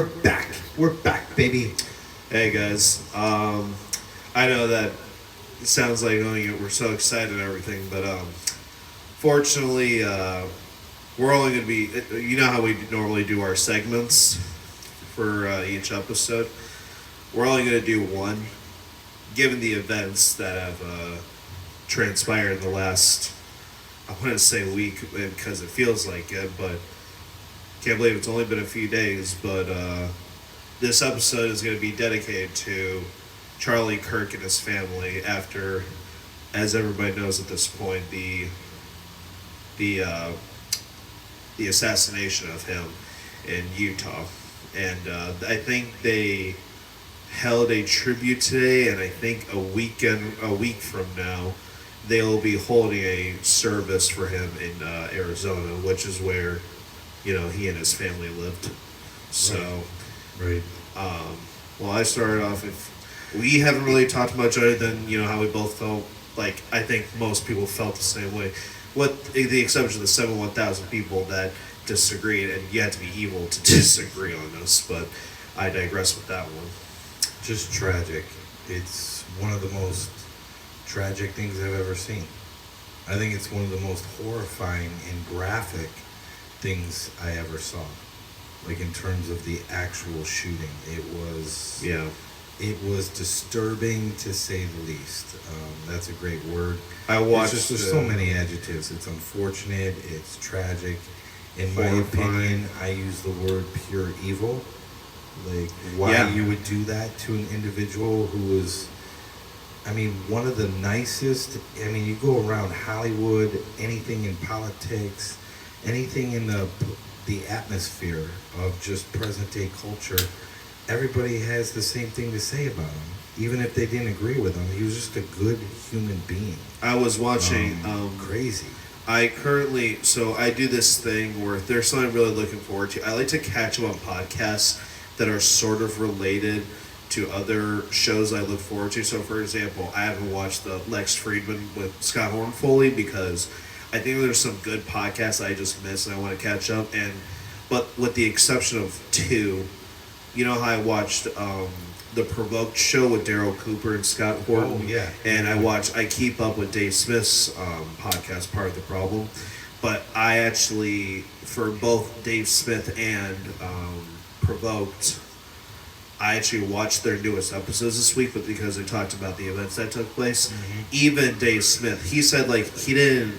Back. We're back, baby. Hey guys, I know that it sounds like we're so excited and everything, but fortunately, we're only going to be. You know how we normally do our segments for each episode. We're only going to do one, given the events that have transpired in the last. I want to say week because it feels like it, but can't believe it's only been a few days. But this episode is going to be dedicated to Charlie Kirk and his family after, as everybody knows at this point, the uh, the assassination of him in Utah, and I think they held a tribute today, and I think a week from now, they'll be holding a service for him in Arizona, which is where he and his family lived. So, Right. um, well, I started off. If we haven't really talked much other than how we both felt. Like I think most people felt the same way, with the exception of the 71,000 people that disagreed, and you have to be evil to disagree on this. But I digress with that one. Just tragic. It's one of the most tragic things I've ever seen. I think it's one of the most horrifying and graphic things I ever saw. Like in terms of the actual shooting, Yeah. it was disturbing to say the least. That's a great word. I watched. There's so many adjectives. It's unfortunate. It's tragic. In my Horrifying. opinion, I use the word pure evil. Like why Yeah. you would do that to an individual who was, I mean, one of the nicest. I mean, you go around Hollywood, anything in politics, anything in the atmosphere of just present day culture. Everybody has the same thing to say about him, even if they didn't agree with him. He was just a good human being. I was watching. Crazy. I do this thing where if there's something I'm really looking forward to, I like to catch up on podcasts that are sort of related to other shows I look forward to. So, for example, I haven't watched the Lex Friedman with Scott Hornfoley because I think there's some good podcasts I just missed and I want to catch up. But with the exception of two, you know how I watched the Provoked show with Daryl Cooper and Scott Horton. Oh, yeah. And I keep up with Dave Smith's podcast, Part of the Problem. But I actually, for both Dave Smith and Provoked, I actually watched their newest episodes this week, but because they talked about the events that took place, even Dave Smith, he said he didn't,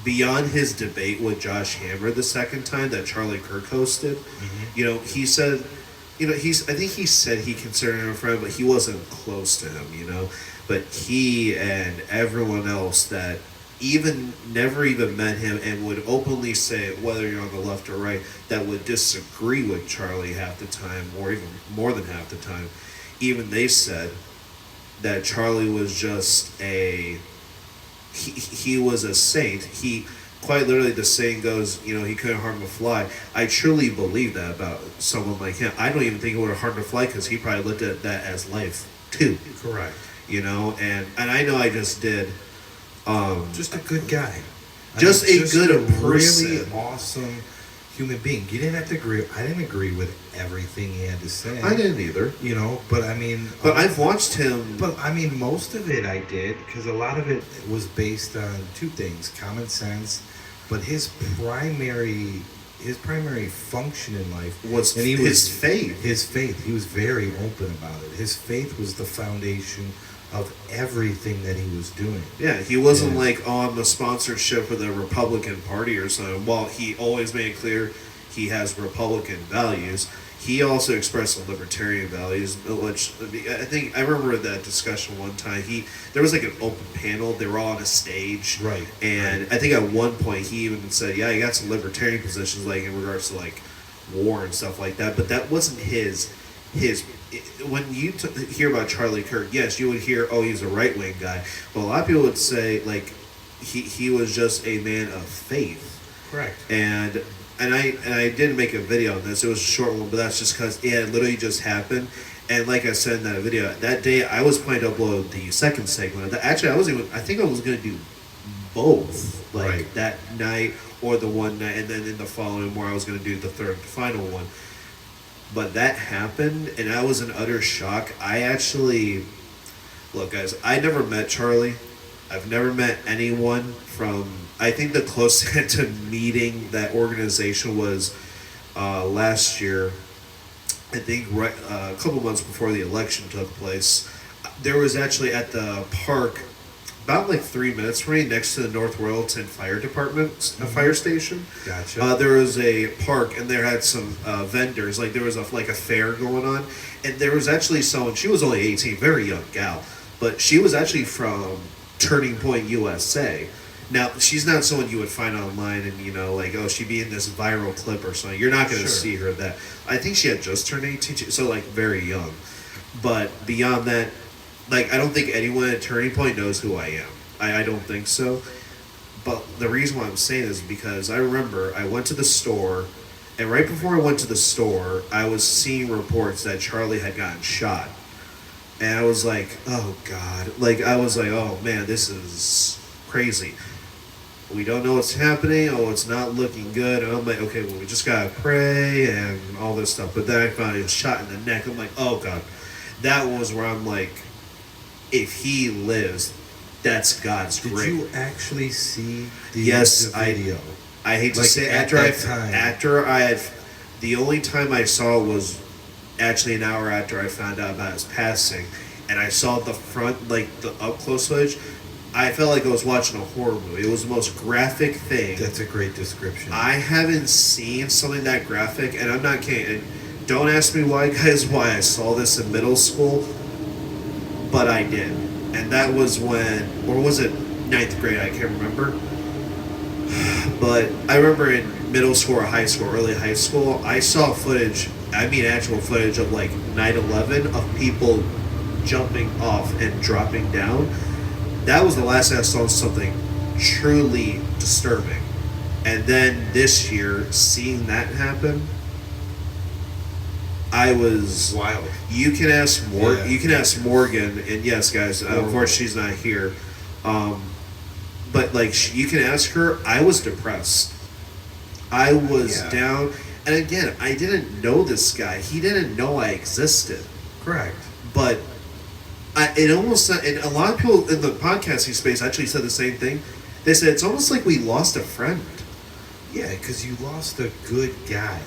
beyond his debate with Josh Hammer the second time that Charlie Kirk hosted, he said, I think he said he considered him a friend, but he wasn't close to him, but he and everyone else that even never even met him and would openly say, whether you're on the left or right, that would disagree with Charlie half the time or even more than half the time, even they said that Charlie was just he was a saint. He quite literally, the saying goes, he couldn't harm a fly. I truly believe that about someone like him. I don't even think it would have harmed a fly because he probably looked at that as life too. Correct. And I know I just did. Just a good guy. Just a good person. Really awesome human being. You didn't have to agree. I didn't agree with everything he had to say. I didn't either. But I mean. But I've watched him. But I mean, most of it I did because a lot of it was based on two things: common sense. But his primary function in life was his faith. His faith. He was very open about it. His faith was the foundation of everything that he was doing. Yeah, he wasn't on the sponsorship for the Republican Party or something. While he always made it clear he has Republican values, he also expressed some libertarian values, which I think I remember that discussion one time. There was an open panel. They were all on a stage, right? And I think at one point he even said, "Yeah, he got some libertarian positions, in regards to war and stuff like that." But that wasn't his. When you hear about Charlie Kirk, yes, you would hear, "Oh, he's a right wing guy," but a lot of people would say he was just a man of faith. Correct. And I didn't make a video on this. It was a short one, but that's just because it had literally just happened. And like I said in that video, that day I was planning to upload the second segment. Actually, I think I was going to do both, that night or the one night, and then in the following where I was going to do the third and final one. But that happened, and I was in utter shock. I actually, look, guys, I never met Charlie. I've never met anyone from. I think the closest to meeting that organization was last year. I think right a couple months before the election took place. There was actually at the park, about like 3 minutes from me, next to the North Royalton Fire Department, fire station. Gotcha. There was a park, and there had some vendors. Like there was a fair going on, and there was actually someone. She was only 18, very young gal, but she was actually from Turning Point, USA. Now she's not someone you would find online, and like, oh, she'd be in this viral clip or something. You're not going to see her that. I think she had just turned 18, so like very young. But beyond that, like, I don't think anyone at Turning Point knows who I am. I don't think so. But the reason why I'm saying this is because I remember I went to the store, and right before I went to the store, I was seeing reports that Charlie had gotten shot. And I was like, oh, God. Like, I was like, oh, man, this is crazy. We don't know what's happening. Oh, it's not looking good. And I'm like, okay, well, we just got to pray and all this stuff. But then I found he was shot in the neck. I'm like, oh, God. That was where I'm like, if he lives, that's God's grace. Did you actually see the video? I hate to say after I had the only time I saw was actually an hour after I found out about his passing, and I saw the front, like the up close footage. I felt like I was watching a horror movie. It was the most graphic thing. That's a great description. I haven't seen something that graphic, and I'm not kidding. And don't ask me why, guys, why I saw this in middle school, but I did. And that was when, or was it ninth grade? I can't remember. But I remember in middle school or high school, early high school, I saw footage, actual footage of like 9/11 of people jumping off and dropping down. That was the last time I saw something truly disturbing. And then this year, seeing that happen, I was wild. You can ask You can ask Morgan, and yes, guys, unfortunately she's not here. But like, you can ask her. I was depressed. I was down, and again, I didn't know this guy. He didn't know I existed. Correct. But it almost, and a lot of people in the podcasting space actually said the same thing. They said it's almost like we lost a friend. Yeah, because you lost a good guy.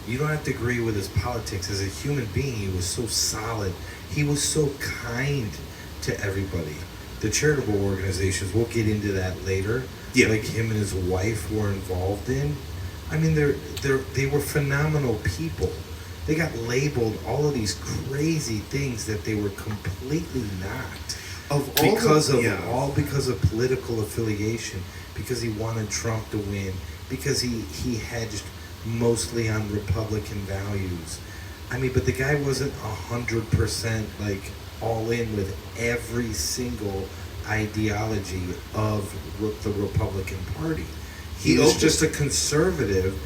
You don't have to agree with his politics. As a human being, he was so solid. He was so kind to everybody. The charitable organizations, we'll get into that later. Yeah. Like him and his wife were involved in. I mean, they were phenomenal people. They got labeled all of these crazy things that they were completely not. Because of political affiliation, because he wanted Trump to win, because he hedged mostly on Republican values. I mean, but the guy wasn't 100% like all in with every single ideology of the Republican Party. He was just a conservative.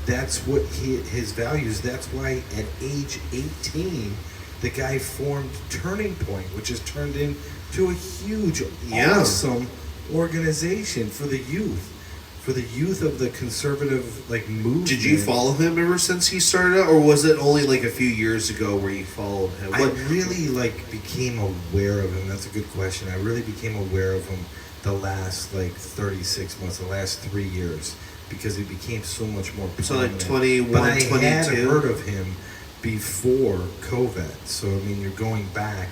That's what his values. That's why at age 18, the guy formed Turning Point, which has turned into a huge, awesome organization for the youth. For the youth of the conservative movement. Did you follow him ever since he started out, or was it only like a few years ago where you followed him? I really became aware of him. That's a good question. I really became aware of him the last 36 months, the last 3 years, because he became so much more prominent. So 21, but I 22? had heard of him before COVID. So I mean, you're going back,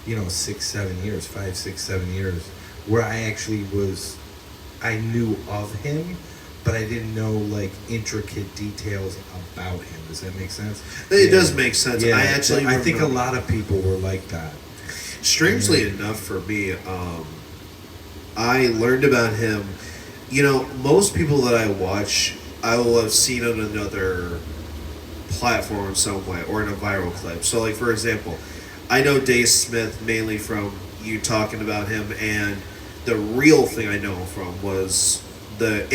6, 7 years, 5, 6, 7 years, where I actually I knew of him, but I didn't know intricate details about him. Does that make sense? It does make sense. Yeah, I think a lot of people were like that. Strangely enough, for me, I learned about him. Most people that I watch, I will have seen on another platform in some way or in a viral clip. So, for example, I know Dave Smith mainly from you talking about him, and the real thing I know him from was Chris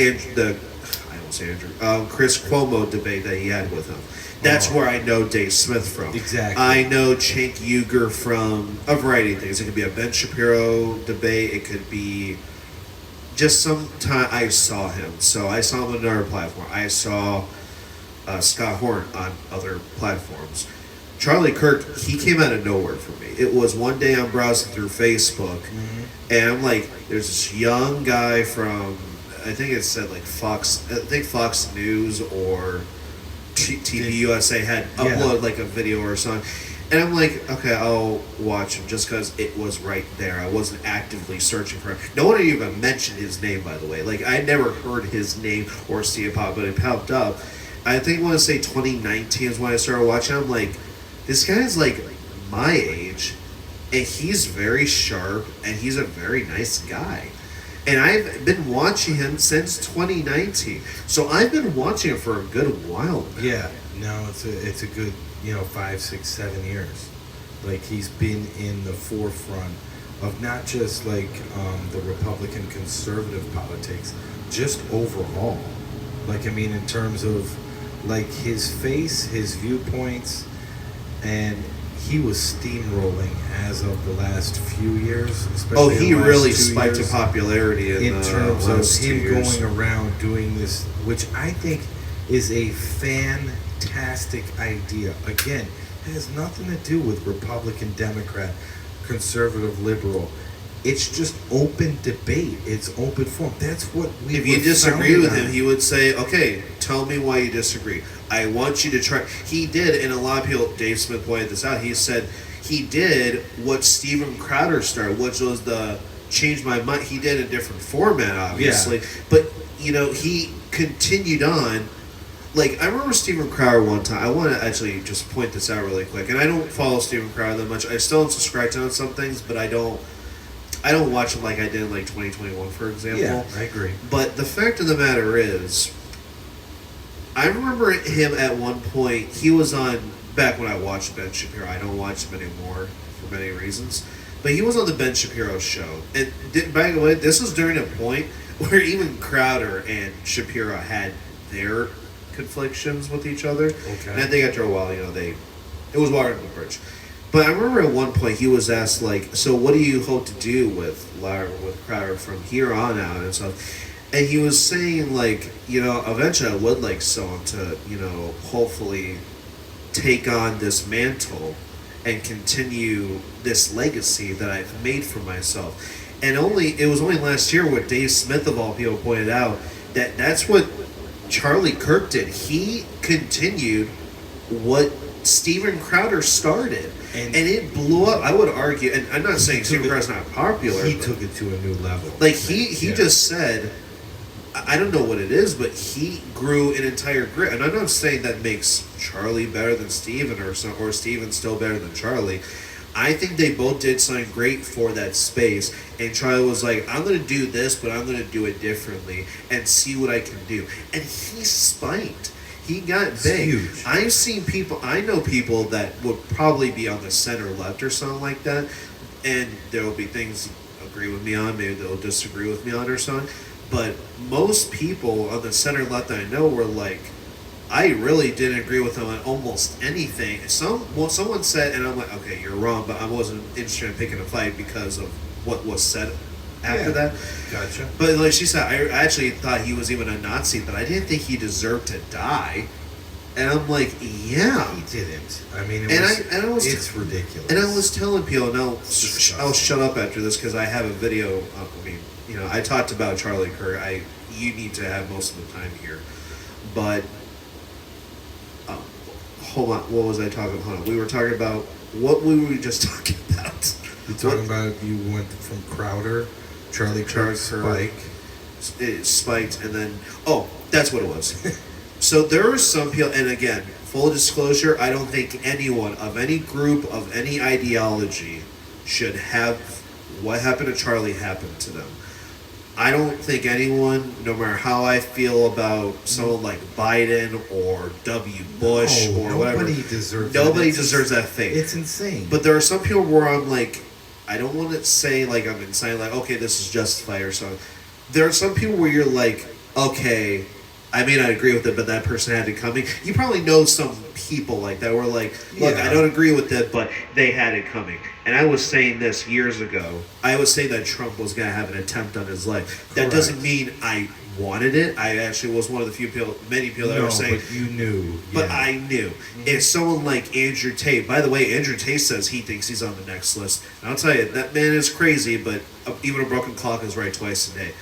Cuomo debate that he had with him. That's where I know Dave Smith from. Exactly. I know Cenk Uygur from a variety of things. It could be a Ben Shapiro debate. It could be just some time I saw him. So I saw him on another platform. I saw Scott Horn on other platforms. Charlie Kirk, he came out of nowhere for me. It was one day I'm browsing through Facebook, and I'm like, there's this young guy from, I think it said like Fox, I think Fox News or TV USA had uploaded like a video or something. And I'm like, okay, I'll watch him just because it was right there. I wasn't actively searching for him. No one even mentioned his name, by the way. Like, I never heard his name or see it pop, but it popped up. I think I want to say 2019 is when I started watching. I'm like, this guy's like my age, and he's very sharp, and he's a very nice guy. And I've been watching him since 2019. So I've been watching him for a good while now. Yeah, no, it's a good 5, 6, 7 years. Like, he's been in the forefront of not just like the Republican conservative politics, just overall. Like, I mean, in terms of like his face, his viewpoints, and he was steamrolling as of the last few years. Oh, he really spiked in popularity in terms of him going around doing this, which I think is a fantastic idea. Again, it has nothing to do with Republican, Democrat, conservative, liberal. It's just open debate. It's open forum. That's what we. If you disagree with him, he would say, "Okay, tell me why you disagree. I want you to try." He did, and a lot of people. Dave Smith pointed this out. He said he did what Steven Crowder started, which was the change my mind. He did a different format, obviously, but he continued on. Like, I remember Steven Crowder one time. I want to actually just point this out really quick, and I don't follow Steven Crowder that much. I still don't subscribe to him on some things, but I don't watch him like I did in like 2021, for example. Yeah, I agree. But the fact of the matter is, I remember him at one point. He was on, back when I watched Ben Shapiro. I don't watch him anymore for many reasons. But he was on the Ben Shapiro show. And by the way, this was during a point where even Crowder and Shapiro had their conflictions with each other. Okay. And I think after a while, it was water under the bridge. But I remember at one point he was asked, like, so what do you hope to do with Crowder from here on out and stuff? And he was saying, like, eventually I would like someone to, hopefully take on this mantle and continue this legacy that I've made for myself. And it was only last year where Dave Smith, of all people, pointed out that that's what Charlie Kirk did. He continued what Steven Crowder started. And it blew up. I would argue, and I'm not saying Steven Crowder's not popular. He took it to a new level. Like, he just said, I don't know what it is, but he grew an entire grid. And I'm not saying that makes Charlie better than Steven or Steven still better than Charlie. I think they both did something great for that space. And Charlie was like, I'm going to do this, but I'm going to do it differently and see what I can do. And he spiked. He got big. Huge. I know people that would probably be on the center left or something like that, and there will be things agree with me on, maybe they'll disagree with me on or something, but most people on the center left that I know were like, I really didn't agree with them on almost anything. Someone said, and I'm like, okay, you're wrong, but I wasn't interested in picking a fight because of what was said after that. Gotcha. But like she said, I actually thought he was even a Nazi, but I didn't think he deserved to die. And I'm like, yeah. He didn't. I mean, it's ridiculous. And I was telling people, and I'll shut up after this because I have a video. I talked about Charlie Kirk. You need to have most of the time here. But, hold on. What was I talking about? Hold on. We were talking about, what were we just talking about? You're talking about you went from Crowder, Charlie Kirk, Spike. It spiked, and then, that's what it was. So there are some people, and again, full disclosure, I don't think anyone of any group, of any ideology, should have what happened to Charlie happen to them. I don't think anyone, no matter how I feel about someone like Biden or W. Bush or whatever, nobody deserves that fate. It's insane. But there are some people where I'm like, I don't want to say like I'm insane, like, okay, this is justified or something. There are some people where you're like, okay, I may not agree with it, but that person had it coming. You probably know some people like that who are like, look, I don't agree with it, but they had it coming. And I was saying this years ago. I was saying that Trump was going to have an attempt on his life. That doesn't mean I wanted it. I actually was one of the many people that were saying. But you knew. But yeah. I knew. If someone like Andrew Tate, by the way, Andrew Tate says he thinks he's on the next list. And I'll tell you, that man is crazy, but even a broken clock is right twice a day.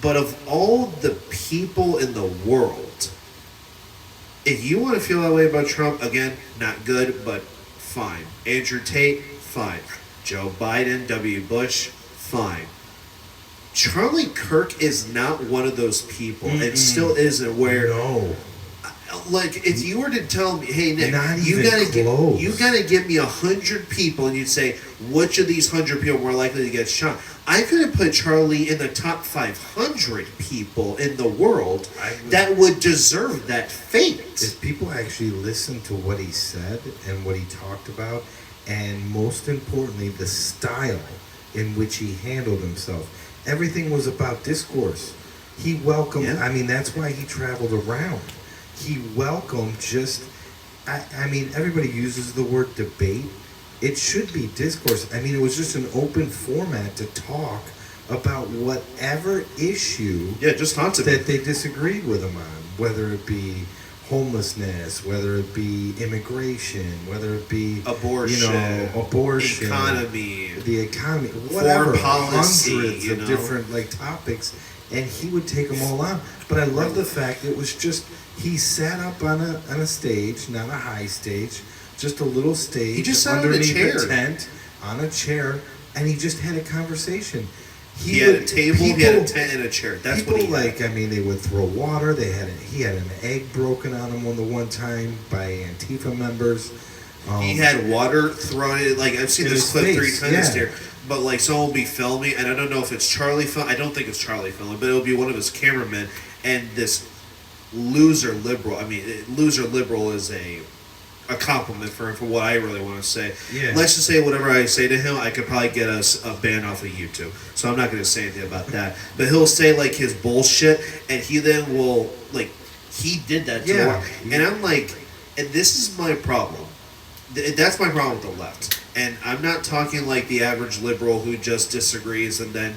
But of all the people in the world, if you want to feel that way about Trump, again, not good, but fine. Andrew Tate, fine. Joe Biden, W. Bush, fine. Charlie Kirk is not one of those people. It still isn't where... No. Like, if you were to tell me, hey, Nick, Not you even gotta close. you gotta give me 100 people, and you'd say, which of these 100 people are more likely to get shot? I could have put Charlie in the top 500 people in the world that would deserve that fate. If people actually listened to what he said and what he talked about, and most importantly, the style in which he handled himself, everything was about discourse. He welcomed, Yeah. I mean, that's why he traveled around. He welcomed just, I mean, everybody uses the word debate. It should be discourse. I mean, it was just an open format to talk about whatever issue Yeah, just talk to me. that they disagreed with him on, whether it be homelessness, whether it be immigration, whether it be Abortion, abortion, economy, the economy, whatever, policy, hundreds you of know? different like topics, and he would take them all on. But I love the fact it was just he sat up on a stage, not a high stage, just a little stage. He just sat on a underneath chair. a tent, on a chair, and he just had a conversation. He had a table, he had a tent, and a chair. That's people what he had. like. I mean, they would throw water. He had an egg broken on him the one time by Antifa members. He had water thrown in. Like, I've seen In this his clip face, 3 times yeah. here. But like, someone will be filming, and I don't know if it's Charlie film. I don't think it's Charlie filming, but it'll be one of his cameramen, and this loser liberal. I mean, loser liberal is a compliment for him, for what I really want to say. Yeah. Let's just say whatever I say to him, I could probably get us a ban off of YouTube. So I'm not going to say anything about that. But he'll say like his bullshit, and he then will like he did that to Yeah. her. And I'm like, and this is my problem. That's my problem with the left. And I'm not talking like the average liberal who just disagrees and then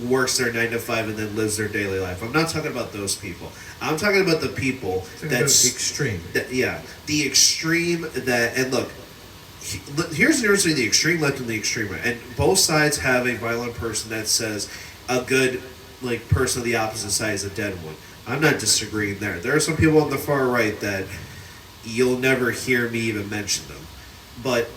works their 9 to 5 and then lives their daily life. I'm not talking about those people. I'm talking about the people that's extreme. The extreme that, and look, here's the difference between the extreme left and the extreme right. And both sides have a violent person that says a good like person of the opposite side is a dead one. I'm not disagreeing there. There are some people on the far right that you'll never hear me even mention them. But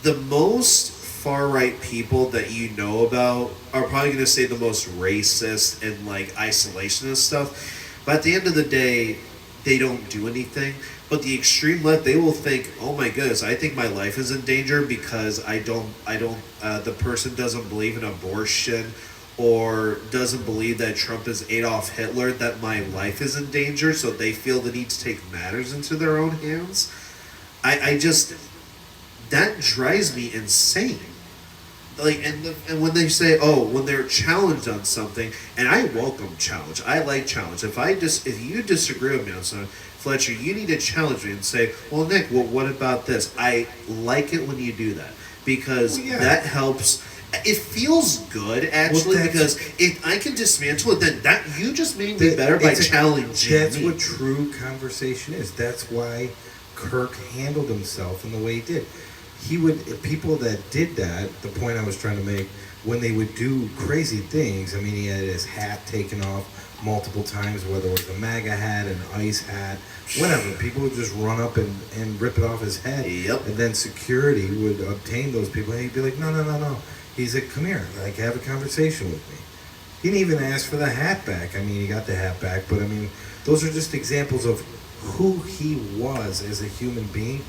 the most far right people that you know about are probably going to say the most racist and like isolationist stuff. But at the end of the day, they don't do anything. But the extreme left, they will think, oh my goodness, I think my life is in danger because the person doesn't believe in abortion or doesn't believe that Trump is Adolf Hitler, that my life is in danger, so they feel the need to take matters into their own hands. I just, that drives me insane. Like, and when they say, oh, when they're challenged on something, and I welcome challenge. I like challenge. If you disagree with me on something, Fletcher, you need to challenge me and say, well, Nick, well, what about this? I like it when you do that because that helps. It feels good actually because if I can dismantle it, then that you just made me better by challenging That's me. what true conversation is. That's why Kirk handled himself in the way he did. People that did that, the point I was trying to make, when they would do crazy things, I mean, he had his hat taken off multiple times, whether it was a MAGA hat, an ICE hat, whatever. People would just run up and rip it off his head. Yep. And then security would obtain those people, and he'd be like, no. He's like, come here, like, have a conversation with me. He didn't even ask for the hat back. I mean, he got the hat back, but I mean, those are just examples of who he was as a human being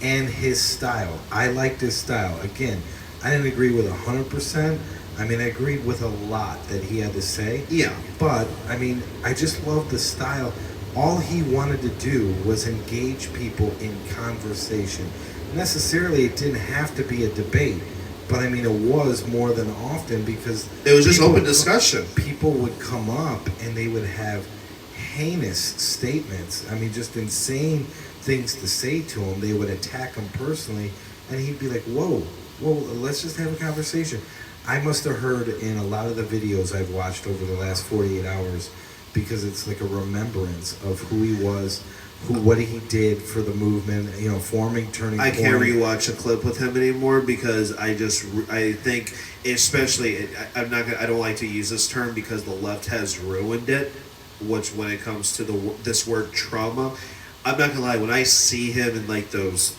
and his style. I liked his style. Again, I didn't agree with 100%. I mean, I agreed with a lot that he had to say. Yeah. But, I mean, I just loved the style. All he wanted to do was engage people in conversation. Necessarily, it didn't have to be a debate. But, I mean, it was more than often because... It was just open discussion. People would come up and they would have heinous statements. I mean, just insane things to say to him. They would attack him personally, and he'd be like, whoa, let's just have a conversation. I must have heard in a lot of the videos I've watched over the last 48 hours, because it's like a remembrance of who he was, what he did for the movement, forming Turning I Point. can't rewatch a clip with him anymore because I think, especially, I don't like to use this term because the left has ruined it, which when it comes to this word trauma. I'm not gonna lie, when I see him in like those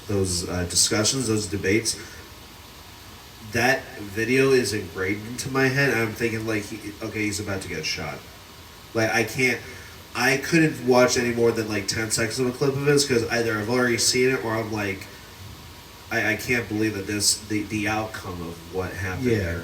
discussions, those debates, that video is engraved into my head. And I'm thinking like, he's about to get shot. Like I couldn't watch any more than like 10 seconds of a clip of his because either I've already seen it or I'm like, I can't believe that the outcome of what happened there.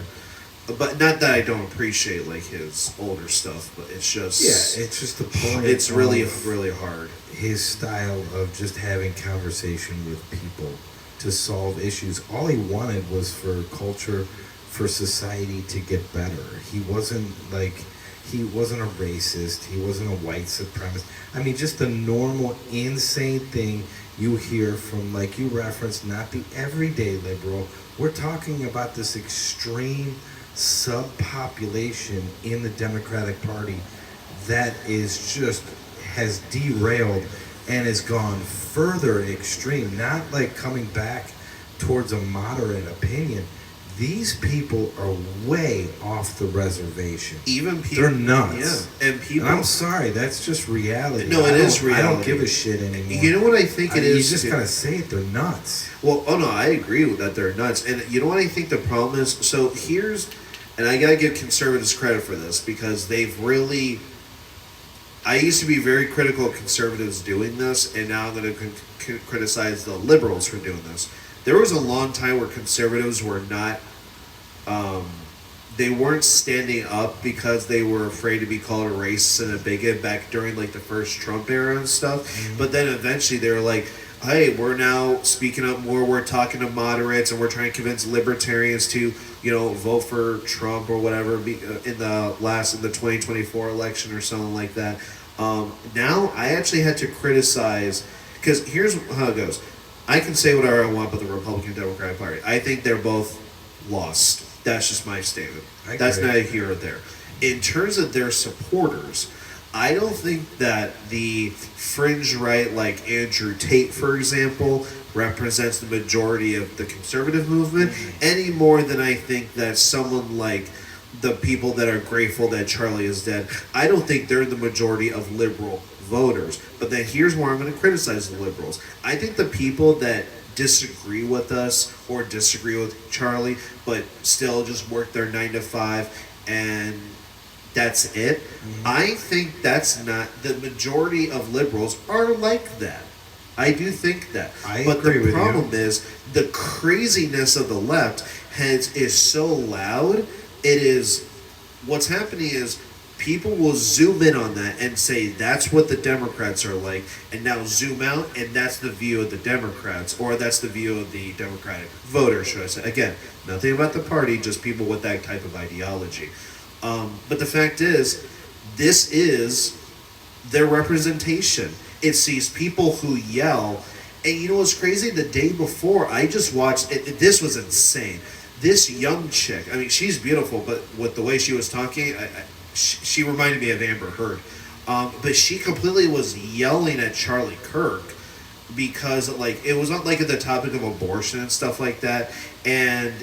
But not that I don't appreciate like his older stuff, but it's just it's just the point. It's really hard. His style of just having conversation with people to solve issues. All he wanted was for culture, for society to get better. He wasn't a racist. He wasn't a white supremacist. I mean, just the normal insane thing you hear from, like you referenced, not the everyday liberal. We're talking about this extreme subpopulation in the Democratic Party that has derailed and has gone further extreme, not like coming back towards a moderate opinion. These people are way off the reservation. Even people, they're nuts. Yeah, and I'm sorry, that's just reality. No, it is reality. I don't give a shit anymore. You know what I think it is? You just gotta say it. They're nuts. Well, oh no, I agree with that. They're nuts. And you know what I think the problem is? So here's, and I gotta give conservatives credit for this because they've really. I used to be very critical of conservatives doing this, and now I'm going to criticize the liberals for doing this. There was a long time where conservatives were not, they weren't standing up because they were afraid to be called a racist and a bigot back during like the first Trump era and stuff. Mm-hmm. But then eventually they were like, hey, we're now speaking up more, we're talking to moderates, and we're trying to convince libertarians to, vote for Trump or whatever in the 2024 election or something like that. Now I actually had to criticize, because here's how it goes. I can say whatever I want about the Republican Democratic Party. I think they're both lost. That's just my statement. That's neither here or there. In terms of their supporters, I don't think that the fringe right, like Andrew Tate, for example, represents the majority of the conservative movement any more than I think that someone like the people that are grateful that Charlie is dead, I don't think they're the majority of liberal voters. But then here's where I'm going to criticize the liberals. I think the people that disagree with us or disagree with Charlie, but still just work their 9 to 5 and that's it. Mm-hmm. I think that's not the majority of liberals are like that. I do think that. But the problem is the craziness of the left is so loud. It is, what's happening is people will zoom in on that and say that's what the Democrats are like, and now zoom out and that's the view of the Democrats, or that's the view of the Democratic voter, should I say. Again, nothing about the party, just people with that type of ideology. But the fact is, this is their representation. It sees people who yell, and you know what's crazy? The day before, I just watched, this was insane. This young chick, I mean, she's beautiful, but with the way she was talking, she reminded me of Amber Heard. But she completely was yelling at Charlie Kirk because, like, it was not like the topic of abortion and stuff like that. And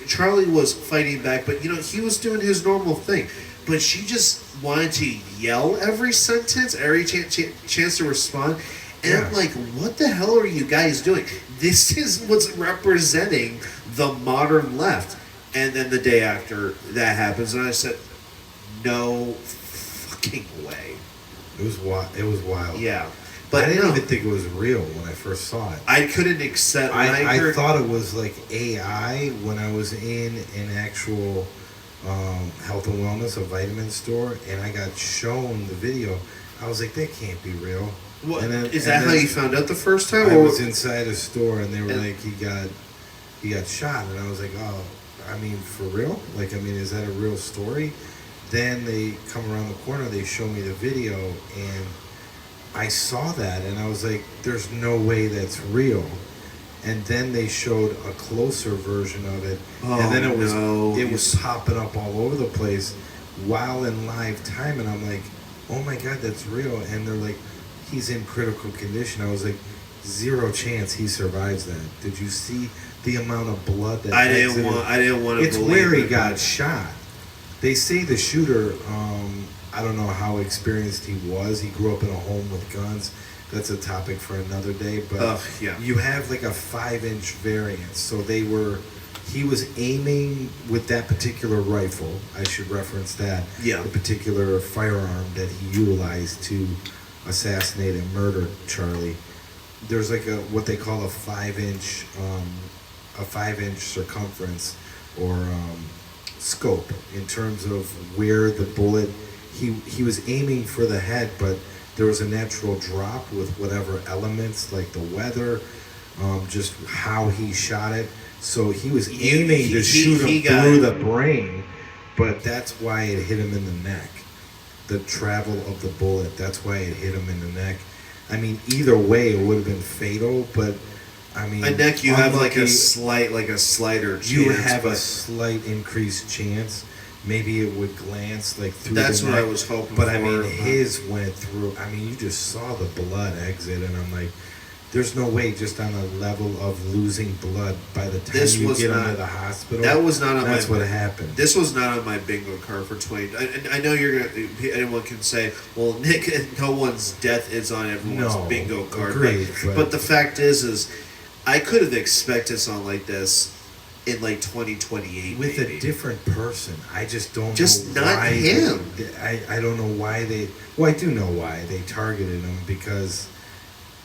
Charlie was fighting back, but, he was doing his normal thing. But she just wanted to yell every sentence, every chance to respond. And I'm like, what the hell are you guys doing? This is what's representing the modern left. And then the day after that happens, and I said, no fucking way. It was wild. Yeah. But I didn't even think it was real when I first saw it. I couldn't accept. I thought it was like AI when I was in an actual health and wellness, a vitamin store, and I got shown the video. I was like, that can't be real. What? Is that how you found out the first time? I was inside a store, and they were like, he got shot, and I was like, oh, I mean, for real? Like, I mean, is that a real story? Then they come around the corner, they show me the video, and I saw that, and I was like, there's no way that's real. and then they showed a closer version of it, Oh, and then no. it was popping up all over the place while in live time, and I'm like, oh my god, that's real. And they're like, he's in critical condition. I was like, zero chance he survives that. Did you see the amount of blood that I didn't want to it's believe where he it, got but- shot. They say the shooter, I don't know how experienced he was. He grew up in a home with guns. That's a topic for another day. But yeah. you have like a 5-inch variance. So he was aiming with that particular rifle. I should reference that. Yeah. The particular firearm that he utilized to assassinate and murder Charlie. There's like what they call a 5-inch circumference or scope in terms of where the bullet. He was aiming for the head, but there was a natural drop with whatever elements, like the weather, just how he shot it. So he was aiming to shoot him through the brain, but that's why it hit him in the neck. The travel of the bullet, that's why it hit him in the neck. I mean, either way, it would have been fatal, but I mean, a neck you have like a unlucky, slighter chance. You have a slight increased chance. Maybe it would glance like through. That's the what neck, I was hoping but for. I mean, his went through. I mean, you just saw the blood exit, and I'm like, there's no way, just on a level of losing blood by the time you get him to the hospital. That was not on That's what happened. This was not on my bingo card for 20. I know anyone can say, well, Nick, no one's death is on everyone's bingo card. Agreed, but the fact is I could have expected something like this in like 2028 with maybe. a different person. I just don't just know not why him. I don't know why they. Well, I do know why they targeted him, because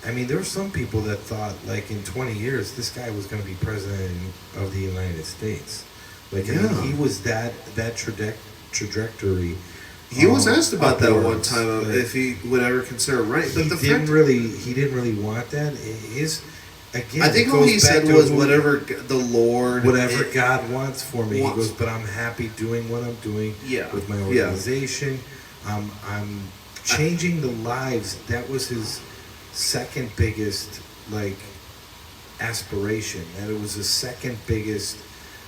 I mean, there were some people that thought, like, in 20 years, this guy was going to be president of the United States. Like, I mean, he was that trajectory. He was asked about that one upwards, time if he would ever consider running. But he didn't really want that. Again, I think all he said was whatever the Lord, whatever God wants for me. Wants. He goes, but I'm happy doing what I'm doing with my organization. I'm changing the lives. That was his second biggest aspiration. That it was his second biggest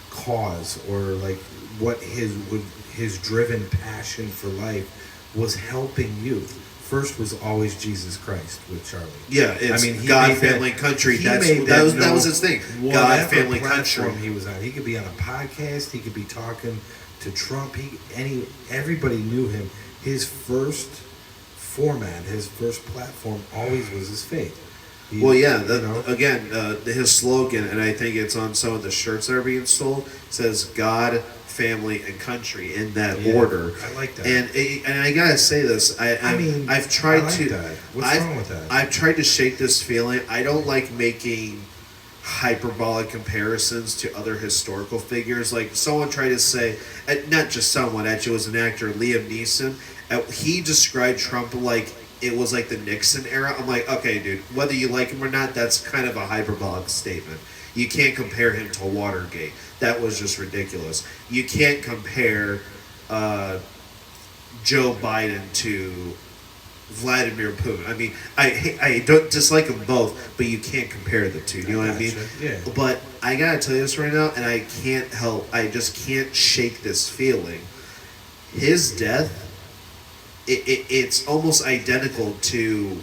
cause, or like what his driven passion for life was, helping youth. First was always Jesus Christ with Charlie. Yeah, it's I mean, God, family, country. That was his thing. God, family, country. He was on. He could be on a podcast. He could be talking to Trump. Everybody knew him. His first format, his first platform, always was his faith. His slogan, and I think it's on some of the shirts that are being sold, says God, family, and country in that order. I like that. And I gotta say this. I've tried that. What's wrong with that? I've tried to shake this feeling. I don't like making hyperbolic comparisons to other historical figures. Like someone tried to say, not just someone, actually it was an actor, Liam Neeson. He described Trump like it was like the Nixon era. I'm like, okay, dude, whether you like him or not, that's kind of a hyperbolic statement. You can't compare him to Watergate. That was just ridiculous. You can't compare Joe Biden to Vladimir Putin. I mean, I don't dislike them both, but you can't compare the two. You know what I mean? Yeah. But I gotta tell you this right now, and I can't help. I just can't shake this feeling. His death, it's almost identical to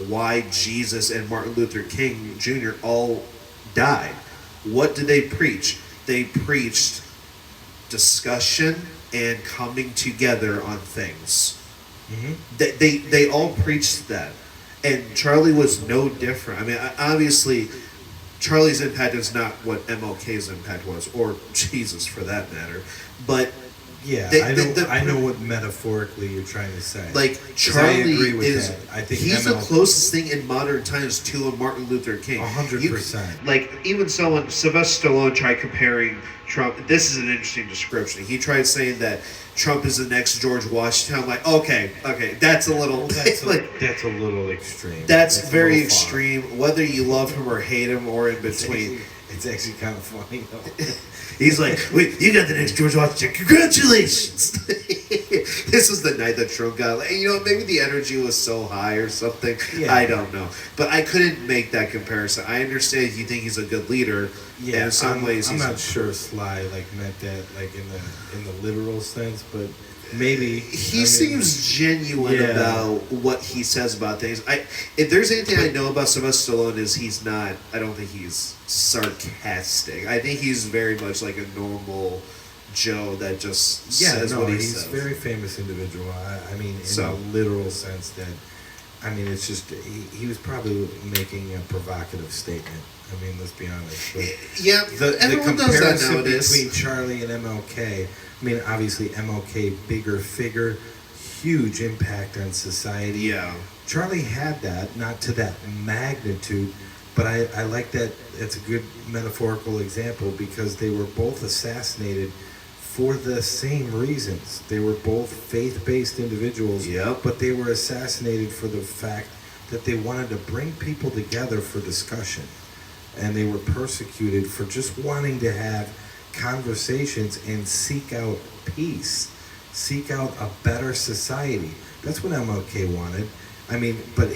why Jesus and Martin Luther King Jr. all died. What did they preach? They preached discussion and coming together on things. Mm-hmm. They all preached that, and Charlie was no different. I mean, obviously, Charlie's impact is not what MLK's impact was, or Jesus for that matter. But yeah, I know what metaphorically you're trying to say. Like Charlie is, I think he's the closest thing in modern times to a Martin Luther King. 100%. Like even Sylvester Stallone tried comparing Trump. This is an interesting description. He tried saying that Trump is the next George Washington. I'm like, okay, that's a little. That's a little extreme. That's very extreme. Whether you love him or hate him or in between, It's actually kind of funny though. He's like, wait, you got the next George Washington. Congratulations! This was the night that Trump got, like, maybe the energy was so high or something. Yeah. I don't know. But I couldn't make that comparison. I understand you think he's a good leader. Yeah, and in some ways I'm he's not sure Sly meant that in the literal sense, but maybe he seems genuine about what he says about things. If there's anything I know about Sylvester Stallone is he's not. I don't think he's sarcastic. I think he's very much like a normal Joe that just says what he says. He's a very famous individual. I mean, in So- a literal sense that, I mean, it's just he was probably making a provocative statement. I mean, let's be honest. But Yeah, the everyone does that comparison nowadays. between Charlie and MLK, I mean, obviously MLK, bigger figure, huge impact on society. Yeah. Charlie had that, not to that magnitude, but I like that. It's a good metaphorical example because they were both assassinated for the same reasons. They were both faith-based individuals, Yep. but they were assassinated for the fact that they wanted to bring people together for discussion. And they were persecuted for just wanting to have conversations and seek out peace, seek out a better society. That's what MLK wanted. I mean, but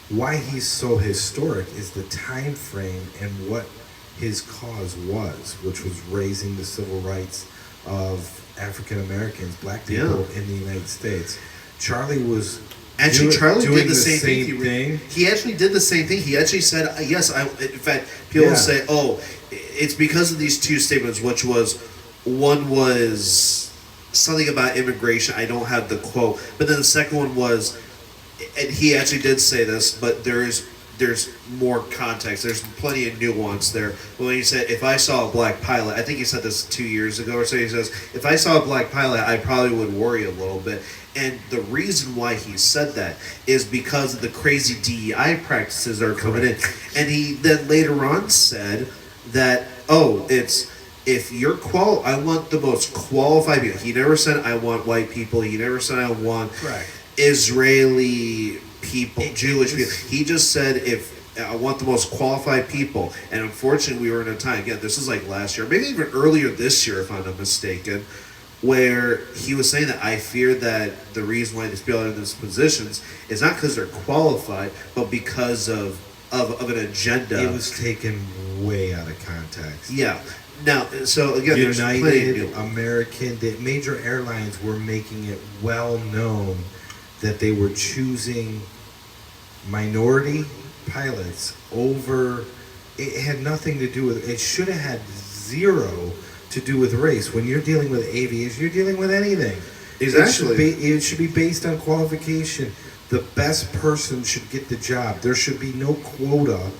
why he's so historic is the time frame and what his cause was, which was raising the civil rights of African Americans, black people in the United States. Charlie was Actually, Charlie doing did the same thing. He actually did the same thing. He actually said, yes, in fact, people say, oh, it's because of these two statements, which was, one was something about immigration. I don't have the quote. But then the second one was, and he actually did say this, but there's more context. There's plenty of nuance there. When he said, if I saw a black pilot, I think he said this 2 years ago or so, he says, if I saw a black pilot, I probably would worry a little bit. And the reason why he said that is because of the crazy DEI practices that are coming in. And he then later on said that, it's, if you're I want the most qualified people. He never said, I want white people. He never said, I want Israeli people, Jewish people. He just said, if I want the most qualified people. And unfortunately, we were in a time, again, this is like last year, maybe even earlier this year, if I'm not mistaken, where he was saying that I fear that the reason why these people are in these positions is not because they're qualified, but because of an agenda. It was taken way out of context. Yeah. Now, so again, there's plenty United, of American, the major airlines were making it well known that they were choosing minority pilots over. It had nothing to do with. It should have had zero to do with race. When you're dealing with aviation, you're dealing with anything. Exactly. It should be based on qualification. The best person should get the job. There should be no quota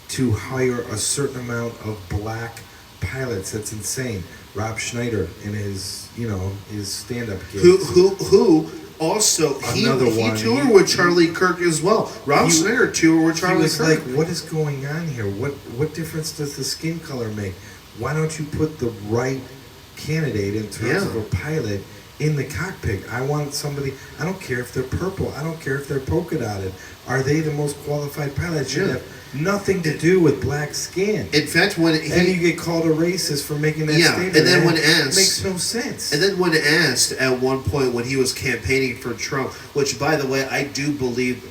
to hire a certain amount of black pilots. That's insane. Rob Schneider in his stand-up gigs. Who also he toured with Charlie Kirk as well. Rob Schneider toured with Charlie Kirk. He was like, what is going on here? What difference does the skin color make? Why don't you put the right candidate in terms of a pilot in the cockpit? I want somebody. I don't care if they're purple. I don't care if they're polka dotted. Are they the most qualified pilot? It should have nothing to do with black skin. In fact, when and you get called a racist for making that statement, and then when asked, makes no sense. And then when asked at one point when he was campaigning for Trump, which by the way I do believe.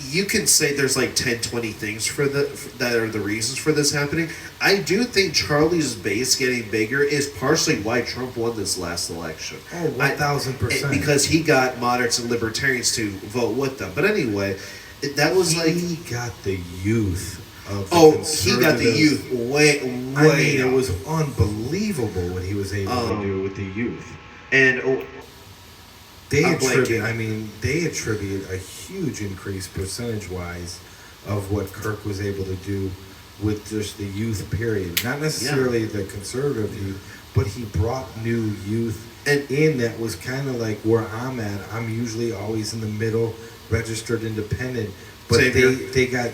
You can say there's like 10, 20 things that are the reasons for this happening. I do think Charlie's base getting bigger is partially why Trump won this last election. Oh, 1,000%. Because he got moderates and libertarians to vote with them. But anyway, that was he got the youth of the he got the youth way it was unbelievable what he was able to do with the youth. And they attribute a huge increase percentage-wise of what Kirk was able to do with just the youth period. Not necessarily the conservative youth, but he brought new youth in that was kind of like where I'm at. I'm usually always in the middle, registered independent. But they got,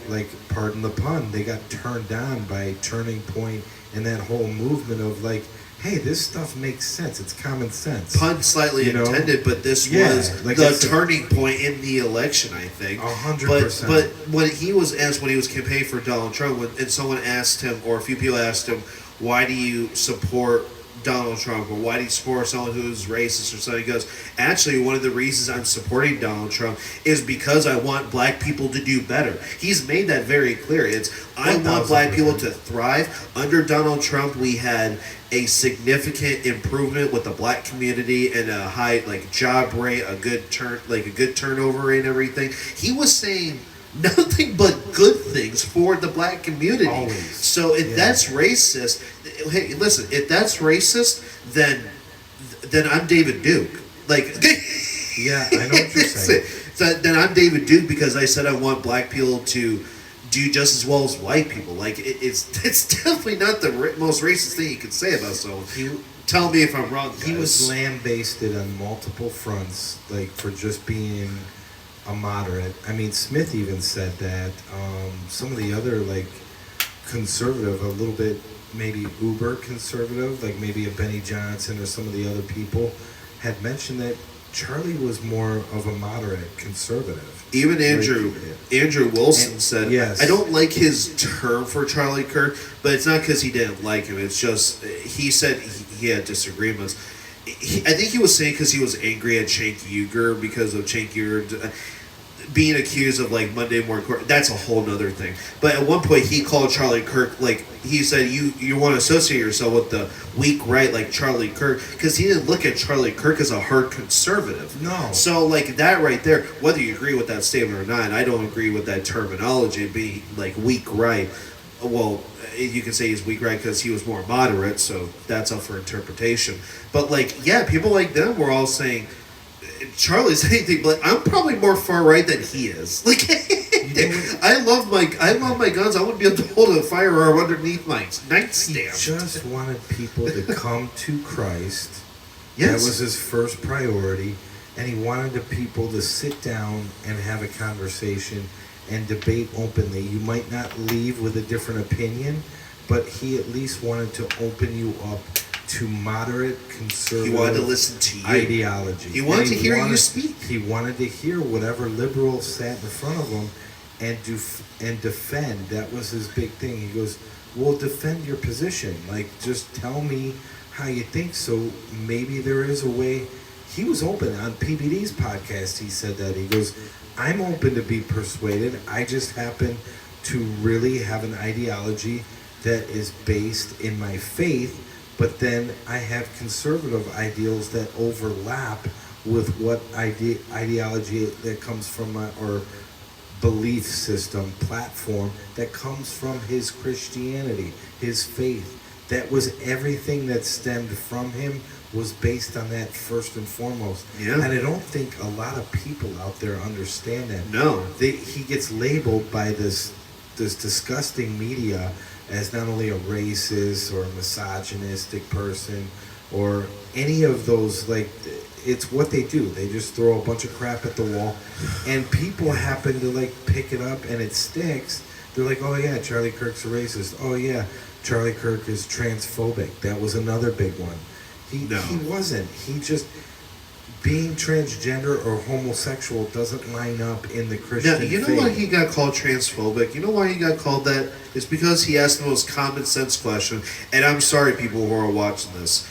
like, pardon the pun, they got turned on by Turning Point and that whole movement of, like, hey, this stuff makes sense. It's common sense. Pun slightly intended, but this was like the turning point in the election, I think. 100%. But when he was asked, when he was campaigning for Donald Trump, and someone asked him, or a few people asked him, why do you support Donald Trump, or why do you support someone who's racist or something? He goes, actually, one of the reasons I'm supporting Donald Trump is because I want black people to do better. He's made that very clear. I want black people to thrive. Under Donald Trump, we had a significant improvement with the black community and a high job rate, a good turnover rate and everything. He was saying nothing but good things for the black community. Always. So if that's racist, hey, listen, if that's racist, then I'm David Duke. Yeah, I know what you're saying. Then I'm David Duke because I said I want black people to do just as well as white people. It's definitely not the most racist thing you could say about someone. Tell me if I'm wrong, guys. He was lambasted on multiple fronts, for just being a moderate. I mean, Smith even said that. Some of the other conservative, a little bit maybe uber conservative, maybe a Benny Johnson or some of the other people, had mentioned that Charlie was more of a moderate conservative. Even Andrew Wilson said, yes. I don't like his term for Charlie Kirk, but it's not because he didn't like him. It's just, he said he had disagreements. I think he was saying because he was angry at Cenk Uygur because of Cenk Uygur being accused of Monday morning court. That's a whole nother thing. But at one point he called Charlie Kirk, he said, you want to associate yourself with the weak right like Charlie Kirk, because he didn't look at Charlie Kirk as a hard conservative. No. So that right there, whether you agree with that statement or not, I don't agree with that terminology being weak right. Well, you can say he's weak right because he was more moderate, so that's up for interpretation. But people like them were all saying Charlie's anything, but I'm probably more far right than he is. I love my guns. I wouldn't be able to hold a firearm underneath my nightstand. He just wanted people to come to Christ. Yes. That was his first priority, and he wanted the people to sit down and have a conversation and debate openly. You might not leave with a different opinion, but he at least wanted to open you up to moderate conservative. He wanted to listen to you. Ideology. He wanted to hear you speak. He wanted to hear whatever liberal sat in front of him and defend. That was his big thing. He goes, well, defend your position. Just tell me how you think, so maybe there is a way. He was open on PBD's podcast. He said that. He goes, I'm open to be persuaded. I just happen to really have an ideology that is based in my faith, but then I have conservative ideals that overlap with what ideology that comes from or belief system, platform that comes from his Christianity, his faith. That was everything that stemmed from him was based on that first and foremost. Yeah. And I don't think a lot of people out there understand that. No. He gets labeled by this disgusting media as not only a racist or a misogynistic person or any of those, it's what they do. They just throw a bunch of crap at the wall, and people happen to pick it up and it sticks. They're like, oh yeah, Charlie Kirk's a racist. Oh yeah, Charlie Kirk is transphobic. That was another big one. He wasn't. He just, being transgender or homosexual doesn't line up in the Christian faith. You know why he got called transphobic? You know why he got called that? It's because he asked the most common sense question. And I'm sorry, people who are watching this.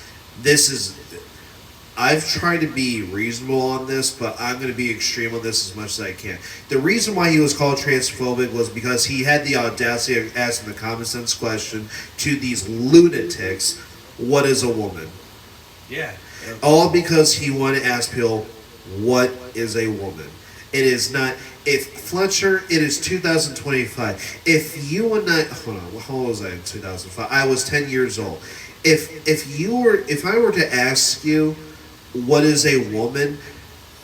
I've tried to be reasonable on this, but I'm going to be extreme on this as much as I can. The reason why he was called transphobic was because he had the audacity of asking the common sense question to these lunatics, what is a woman? Yeah. All because he wanted to ask people, what is a woman? It is not, if Fletcher, it is 2025. If you and I, hold on, how old was I in 2005? I was 10 years old. If I were to ask you, what is a woman?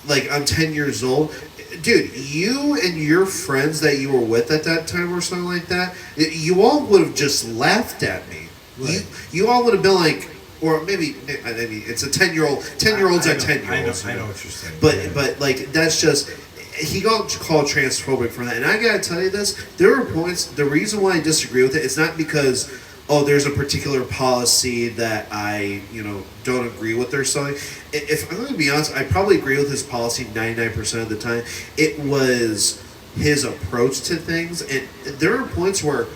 I'm 10 years old. Dude, you and your friends that you were with at that time or something like that, you all would have just laughed at me. Right. You all would have been like, or maybe, I mean, it's a 10-year-old. 10-year-olds are 10-year-olds. I know what you're saying. But that's just, he got called transphobic for that. And I gotta tell you this, there were points, the reason why I disagree with it is not because oh, there's a particular policy that I, don't agree with they're selling. If I'm going to be honest, I probably agree with his policy 99% of the time. It was his approach to things, and there are points where,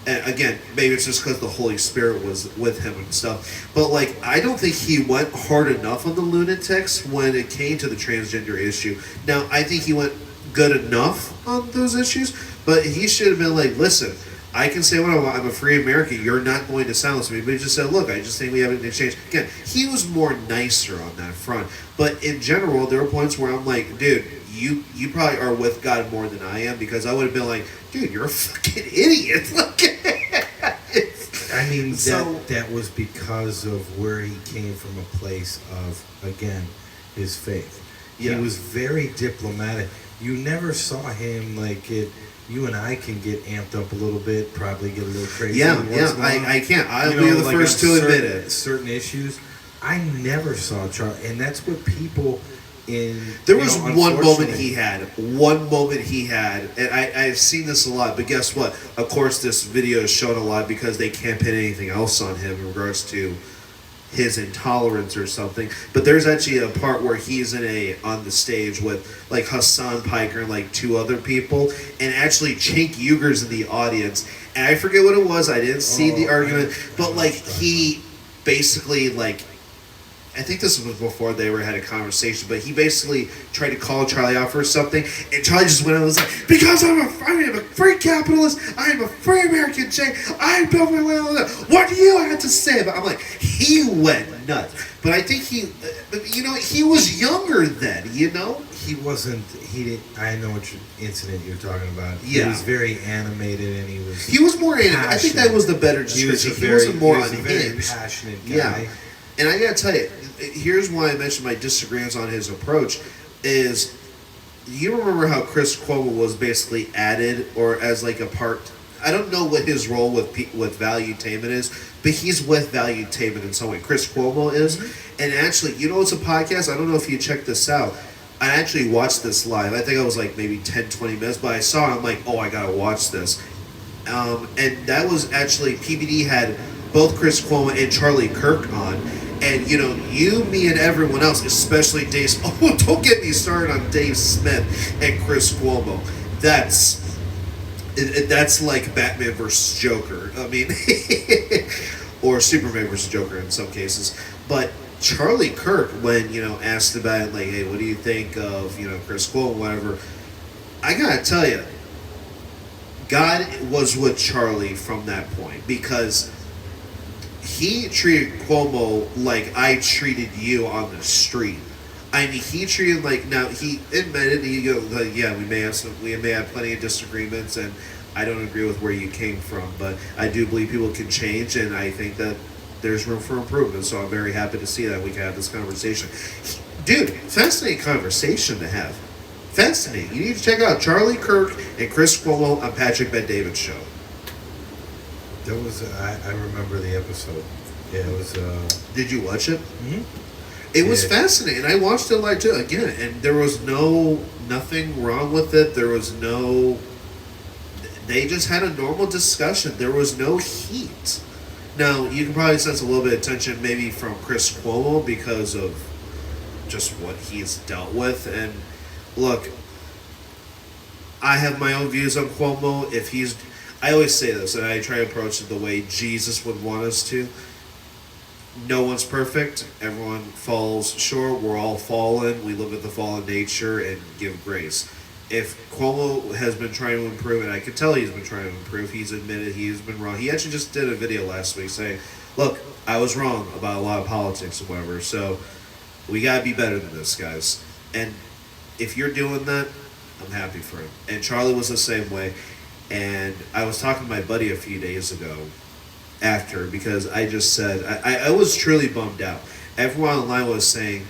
and again, maybe it's just because the Holy Spirit was with him and stuff, but like, I don't think he went hard enough on the lunatics when it came to the transgender issue. Now, I think he went good enough on those issues, but he should have been like, listen, I can say what I want. I'm a free American. You're not going to silence me. But he just said, look, I just think we have an exchange. Again, he was more nicer on that front. But in general, there were points where I'm like, dude, you probably are with God more than I am, because I would have been like, dude, you're a fucking idiot. I mean, So- that was because of where he came from, a place of, again, his faith. Yeah. He was very diplomatic. You never saw him like it. You and I can get amped up a little bit, probably get a little crazy. Yeah, once in a while. I can't. I'll be the like first on to admit it. Certain issues, I never saw Charlie, and that's what people in. There was one moment unfortunately- he had, and I've seen this a lot, but guess what? Of course, this video is shown a lot because they can't pin anything else on him in regards to his intolerance or something. But there's actually a part where he's on the stage with like Hassan Piker and like two other people, and actually Cenk Uyghur's in the audience, and I forget what it was. I didn't see the argument, but like he basically like, I think this was before they had a conversation, but he basically tried to call Charlie out for something, and Charlie just went and was like, because I am a free capitalist, I am a free American, Jay, I built my way on that. What do you have to say about it? I'm like, he went nuts. But I think he was younger then, He wasn't. He didn't. I know what incident you're talking about. Yeah. He was very animated, and He was more animated. I think that was the better description. He wasn't more he was a very unhinged. passionate guy. Yeah. And I gotta tell you, here's why I mentioned my disagreements on his approach is, you remember how Chris Cuomo was basically added, or as like a part, I don't know what his role with Valuetainment is, but he's with Valuetainment in some way. Chris Cuomo is. Mm-hmm. And actually, it's a podcast, I don't know if you checked this out, I actually watched this live. I think I was like maybe 10, 20 minutes, but I saw it, I'm like, oh, I gotta watch this. And that was actually, PBD had both Chris Cuomo and Charlie Kirk on. And, you, me, and everyone else, especially Dave, oh, don't get me started on Dave Smith and Chris Cuomo. That's like Batman versus Joker. I mean, or Superman versus Joker in some cases. But Charlie Kirk, when, asked about it, like, hey, what do you think of, Chris Cuomo, whatever, I gotta tell you, God was with Charlie from that point, because he treated Cuomo like I treated you on the street. I mean, he treated like, now he admitted, yeah, we may have plenty of disagreements, and I don't agree with where you came from, but I do believe people can change, and I think that there's room for improvement. So I'm very happy to see that we can have this conversation. Dude, fascinating conversation to have. Fascinating. You need to check out Charlie Kirk and Chris Cuomo on Patrick Bet-David's show. That was. I remember the episode. Yeah, it was. Did you watch it? Mm-hmm. It was fascinating. I watched it live too again, and there was nothing wrong with it. There was no. They just had a normal discussion. There was no heat. Now you can probably sense a little bit of tension, maybe from Chris Cuomo, because of just what he's dealt with. And look, I have my own views on Cuomo. I always say this, and I try to approach it the way Jesus would want us to. No one's perfect. Everyone falls short. We're all fallen. We live with the fallen nature and give grace. If Cuomo has been trying to improve, and I can tell he's been trying to improve, he's admitted he's been wrong. He actually just did a video last week saying, look, I was wrong about a lot of politics and whatever, so we got to be better than this, guys. And if you're doing that, I'm happy for him. And Charlie was the same way. And I was talking to my buddy a few days ago after, because I just said, I was truly bummed out. Everyone online was saying,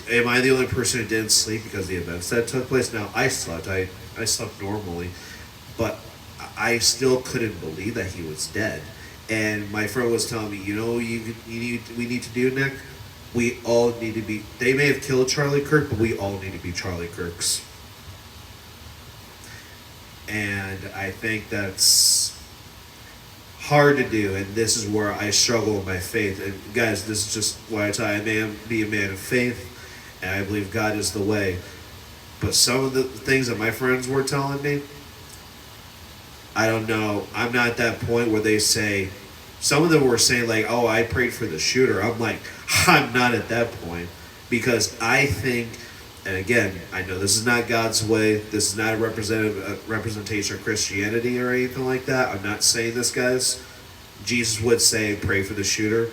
am I the only person who didn't sleep because of the events that took place? Now, I slept. I slept normally. But I still couldn't believe that he was dead. And my friend was telling me, we need to do, Nick? We all need to be, they may have killed Charlie Kirk, but we all need to be Charlie Kirks. And I think that's hard to do, and this is where I struggle with my faith. And guys, this is just why I tell you, I may be a man of faith, and I believe God is the way. But some of the things that my friends were telling me, I don't know. I'm not at that point where they say, some of them were saying like, "Oh, I prayed for the shooter." I'm like, I'm not at that point, because I think, and again, I know this is not God's way. This is not a representation of Christianity or anything like that. I'm not saying this, guys. Jesus would say, "Pray for the shooter."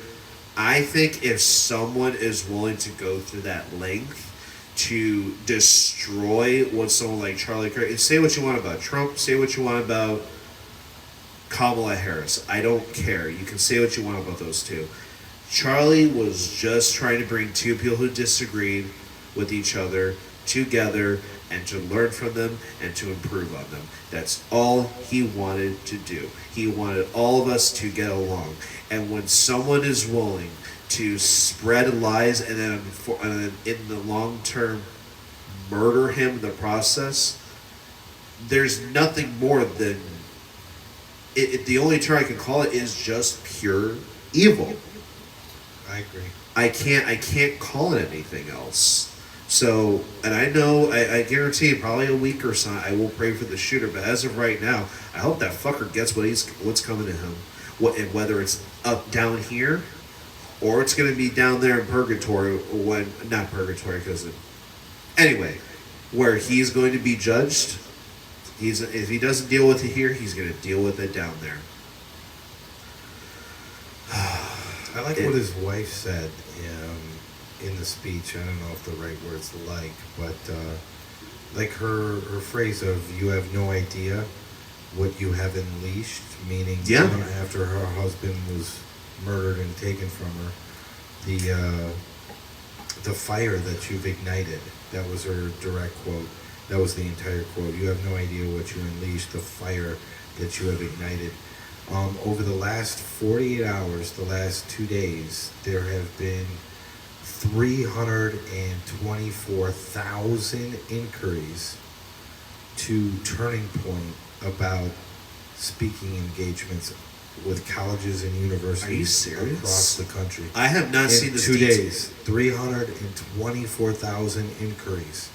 I think if someone is willing to go through that length to destroy what someone like Charlie Kirk, and say what you want about Trump, say what you want about Kamala Harris, I don't care. You can say what you want about those two. Charlie was just trying to bring two people who disagreed with each other together and to learn from them and to improve on them. That's all he wanted to do. He wanted all of us to get along. And when someone is willing to spread lies and then in the long term murder him in the process, there's nothing more than the only term I can call it is just pure evil. I agree. I can't call it anything else. So, and I know, I guarantee probably a week or so I will pray for the shooter. But as of right now, I hope that fucker gets what's coming to him. And whether it's up down here, or it's going to be down there in purgatory, not purgatory, anyway, where he's going to be judged. If he doesn't deal with it here, he's going to deal with it down there. I like what his wife said in the speech. I don't know if the right words like, but like her phrase of "you have no idea what you have unleashed," meaning after her husband was murdered and taken from her, the fire that you've ignited. That was her direct quote. That was the entire quote. "You have no idea what you unleashed, the fire that you have ignited." Over the last 48 hours, the last 2 days, there have been 324,000 inquiries to Turning Point about speaking engagements with colleges and universities across the country. I have not seen this. 2 days, 324,000 inquiries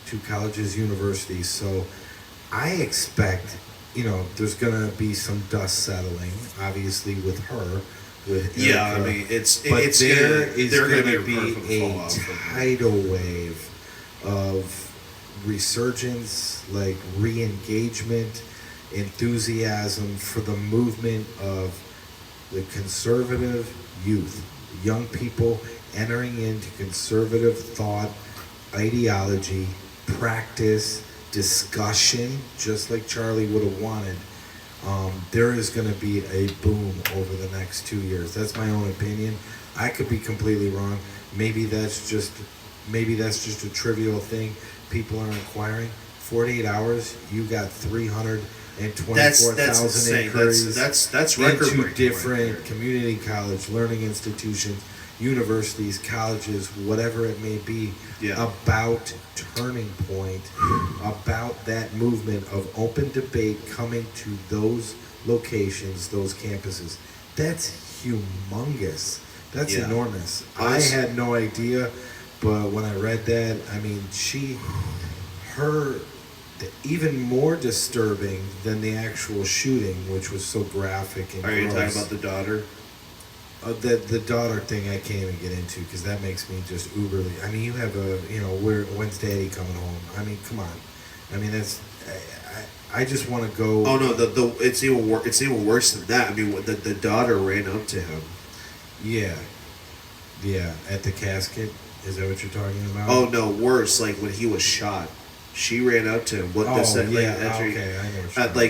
to colleges, universities. So I expect, there's going to be some dust settling, obviously, with her. With Erica. Yeah, I mean, it's going to be a tidal wave of resurgence, like re-engagement, enthusiasm for the movement of the conservative youth, young people entering into conservative thought, ideology, practice, discussion, just like Charlie would have wanted. There is going to be a boom over the next 2 years. That's my own opinion. I could be completely wrong. Maybe that's just a trivial thing people are inquiring. 48 hours, you got 324,000 inquiries. That's record into breaking different community college, learning institutions, universities, colleges, whatever it may be, about Turning Point, about that movement of open debate coming to those locations, those campuses. That's humongous. That's enormous. I had no idea, but when I read that, I mean, even more disturbing than the actual shooting, which was so graphic and gross. Are you talking about the daughter? The daughter thing I can't even get into because that makes me just uberly. I mean, you have when's Daddy coming home? I mean, come on. I mean, I just want to go. Oh no, it's even worse than that. I mean, the daughter ran up to him. Yeah, at the casket. Is that what you're talking about? Oh no, worse. Like when he was shot. She ran up to him. Okay, I know what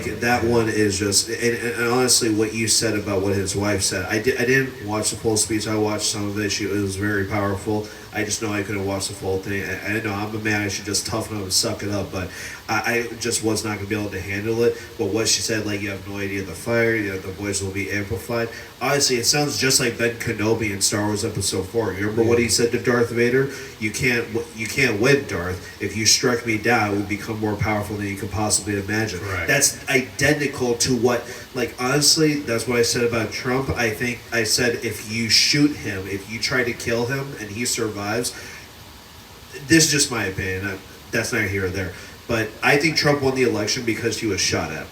you're that one is just, and honestly, what you said about what his wife said, I didn't watch the full speech. I watched some of it. It was very powerful. I just know I couldn't watch the full thing. I know I'm a man. I should just toughen up and suck it up, but I just was not going to be able to handle it. But what she said, like, you have no idea the fire, you know, the voice will be amplified. Honestly, it sounds just like Ben Kenobi in Star Wars Episode 4. You remember what he said to Darth Vader? You can't win, Darth. If you strike me down, it will become more powerful than you could possibly imagine. Right. That's identical to what, like, honestly, that's what I said about Trump. I think I said if you shoot him, if you try to kill him and he survives, this is just my opinion. That's not here or there. But I think Trump won the election because he was shot at.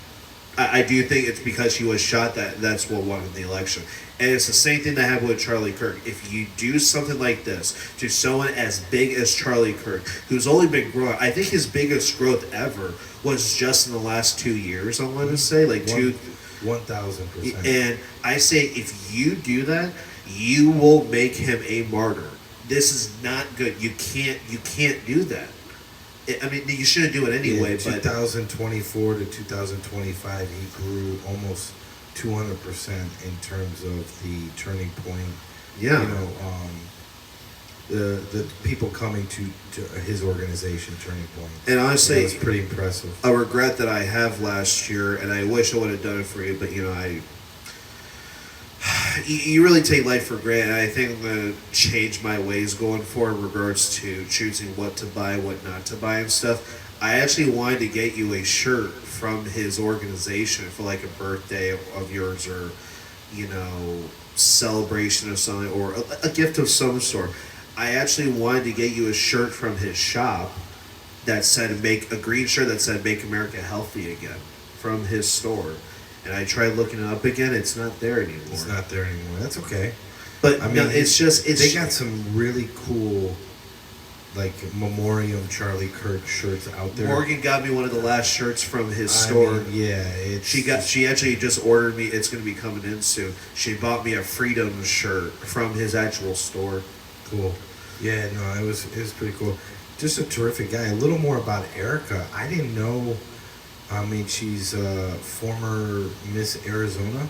I do think it's because he was shot that's what won the election. And it's the same thing that happened with Charlie Kirk. If you do something like this to someone as big as Charlie Kirk, who's only been growing, I think his biggest growth ever was just in the last 2 years, I want to say. Like 1,000%. And I say if you do that, you will make him a martyr. This is not good. You can't do that. I mean, you shouldn't do it anyway. Yeah, but 2024 to 2025, he grew almost 200% in terms of the turning point. Yeah. You know, the people coming to his organization, Turning Point. And honestly, it's pretty impressive. A regret that I have last year, and I wish I would have done it for you, but you know, you really take life for granted. I think I'm going to change my ways going forward in regards to choosing what to buy, what not to buy and stuff. I actually wanted to get you a shirt from his organization for like a birthday of yours, or, you know, celebration of something, or a gift of some sort. I actually wanted to get you a shirt from his shop that said a green shirt that said "Make America Healthy Again" from his store. And I tried looking it up again. It's not there anymore. It's not there anymore. That's okay. But I mean, no, they got some really cool, like, Memoriam Charlie Kirk shirts out there. Morgan got me one of the last shirts from his store. I mean, yeah, She actually just ordered me. It's going to be coming in soon. She bought me a Freedom shirt from his actual store. Cool. Yeah, no, it was pretty cool. Just a terrific guy. A little more about Erica. I didn't know. I mean, she's a former Miss Arizona.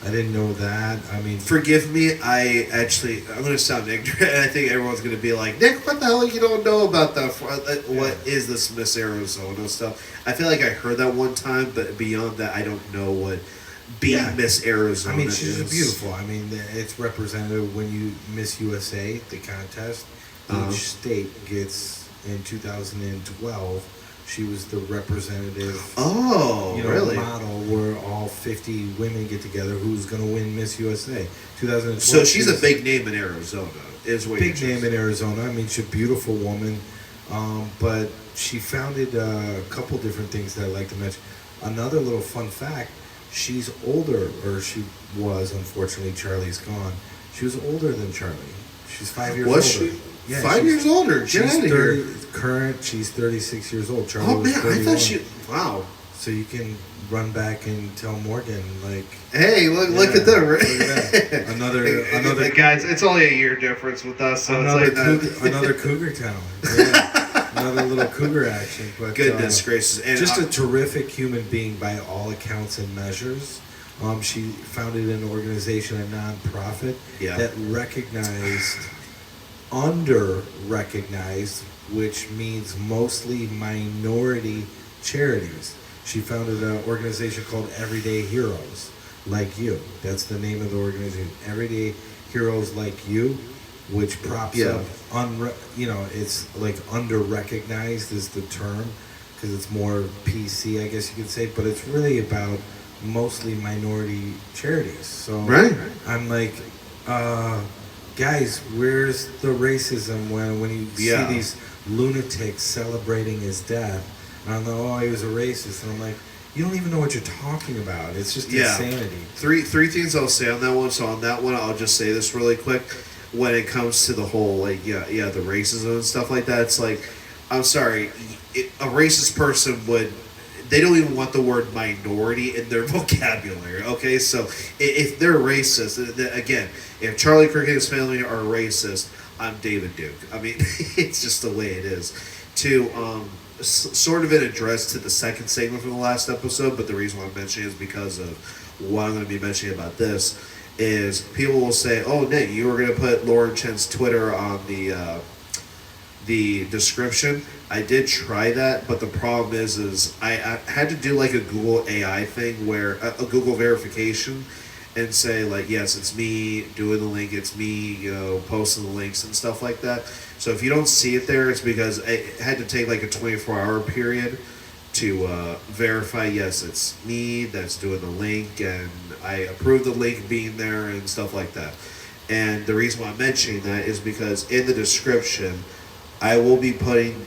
I didn't know that. I mean, forgive me. I'm going to sound ignorant. I think everyone's going to be like, Nick, what the hell you don't know about that? What is this Miss Arizona stuff? I feel like I heard that one time, but beyond that, I don't know what being Miss Arizona I mean, she's is. beautiful. I mean, it's representative when you Miss USA, the contest. Each state gets, in 2012, she was the representative. Oh, really? Model where all 50 women get together. Who's going to win Miss USA? 2012. So she's a big name in Arizona, is what big name in Arizona. I mean, she's a beautiful woman, but she founded a couple different things that I like to mention. Another little fun fact: she's older, or she was. Unfortunately, Charlie's gone. She was older than Charlie. She's 5 years older. Was she? Yeah, 5 years older. Get She's out of here. current. She's 36 years old. Charlie Oh was man, 31. I thought she. Wow. So you can run back and tell Morgan, like, hey, look at them. Look at that. Another guys. It's only a year difference with us, so another it's like cougar, another cougar town. Yeah. Another little cougar action. But goodness gracious, and just a terrific human being by all accounts and measures. She founded an organization, a nonprofit that recognized, under-recognized, which means mostly minority charities. She founded an organization called Everyday Heroes Like You. That's the name of the organization. Everyday Heroes Like You, which props up, it's like under-recognized is the term, because it's more PC, I guess you could say, but it's really about mostly minority charities. So I'm like, guys, where's the racism when you see these lunatics celebrating his death? And I'm like, oh, he was a racist. And I'm like, you don't even know what you're talking about. It's just insanity. Three things I'll say on that one. So on that one, I'll just say this really quick. When it comes to the whole, the racism and stuff like that, it's like, I'm sorry, a racist person would, they don't even want the word minority in their vocabulary, okay? So if they're racist, again, if Charlie Kirk and his family are racist, I'm David Duke. I mean, it's just the way it is. To sort of an address to the second segment from the last episode, but the reason why I'm mentioning it is because of what I'm going to be mentioning about this. is people will say, "Oh, Nick, you were gonna put Lauren Chen's Twitter on the description." I did try that, but the problem is I had to do like a Google AI thing where a Google verification, and say like, yes, it's me doing the link, it's me, posting the links and stuff like that. So if you don't see it there, it's because I had to take like a 24-hour period to verify, yes, it's me that's doing the link, and I approve the link being there and stuff like that. And the reason why I'm mentioning that is because in the description, I will be putting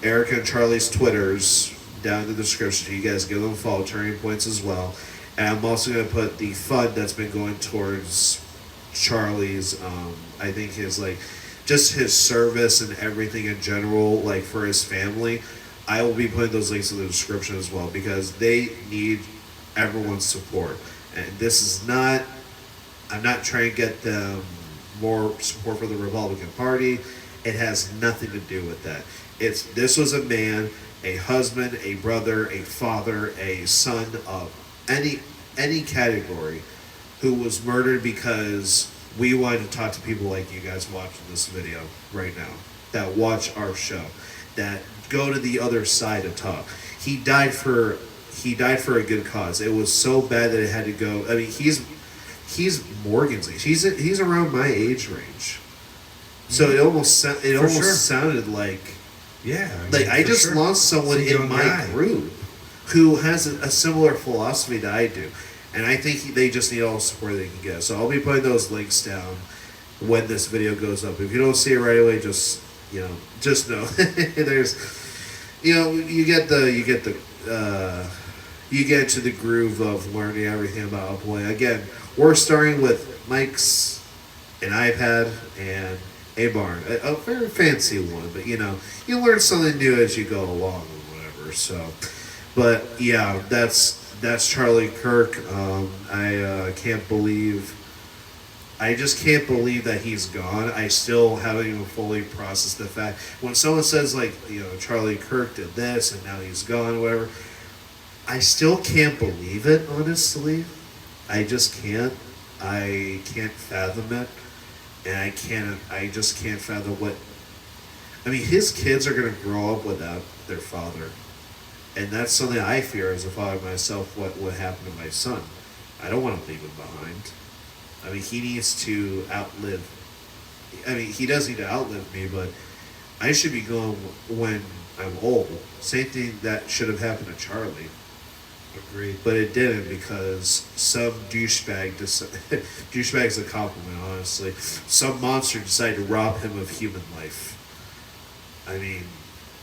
Erica and Charlie's Twitters down in the description. You guys give them a follow, Turning Points as well. And I'm also going to put the fund that's been going towards Charlie's, I think his, like, just his service and everything in general, like, for his family. I will be putting those links in the description as well, because they need everyone's support. And this is not, I'm not trying to get them more support for the Republican Party. It has nothing to do with that. This was a man, a husband, a brother, a father, a son of any category, who was murdered because we wanted to talk to people like you guys watching this video right now, that watch our show, that go to the other side to talk. He died for a good cause. It was so bad that it had to go. I mean, he's Morgan's age. He's around my age range. So it almost sounded like, yeah, I just lost someone in my group who has a similar philosophy that I do, and I think they just need all the support they can get. So I'll be putting those links down when this video goes up. If you don't see it right away, just know there's, you get to the groove of learning everything about Uploading. Again, we're starting with mics, an iPad, and a barn, a very fancy one, but you learn something new as you go along or whatever. So, but yeah, that's Charlie Kirk. I just can't believe that he's gone. I still haven't even fully processed the fact. When someone says like, Charlie Kirk did this and now he's gone, whatever, I still can't believe it, honestly. I just can't. I can't fathom it. And I just can't fathom what, I mean, his kids are going to grow up without their father. And that's something I fear as a father myself, what would happen to my son. I don't want to leave him behind. I mean, he needs to outlive, he does need to outlive me, but I should be going when I'm old. Same thing that should have happened to Charlie. Agreed. But it didn't, because some douchebag is a compliment, honestly. Some monster decided to rob him of human life. I mean,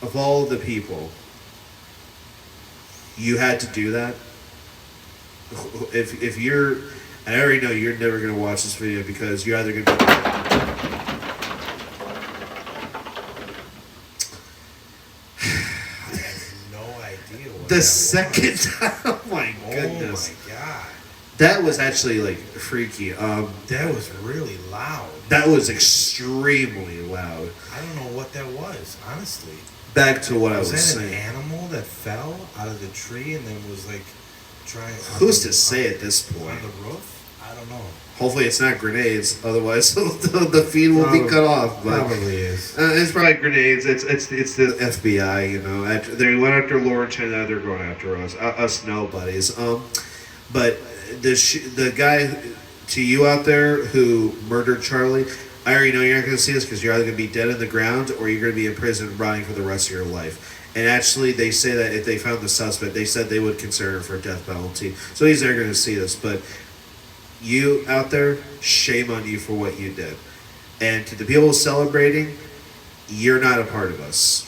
of all the people, you had to do that. If you're, I already know you're never going to watch this video, because you're either going to be... The second time, oh my goodness. Oh my god. That was actually like freaky. That was really loud. That was extremely loud. I don't know what that was, honestly. Back to what I was that saying. An animal that fell out of the tree and then was like trying... Who's to say at this point? On the roof? I don't know. Hopefully it's not grenades, otherwise the feed will be cut off. But probably is. It's probably grenades. It's the FBI. They went after Lauren Chen, now they're going after us nobodies. But the guy, to you out there who murdered Charlie, I already know you're not going to see this, because you're either going to be dead in the ground or you're going to be in prison rotting for the rest of your life. And actually, they say that if they found the suspect, they said they would consider it for a death penalty. So he's never going to see this, but. You out there, shame on you for what you did. And to the people celebrating, you're not a part of us.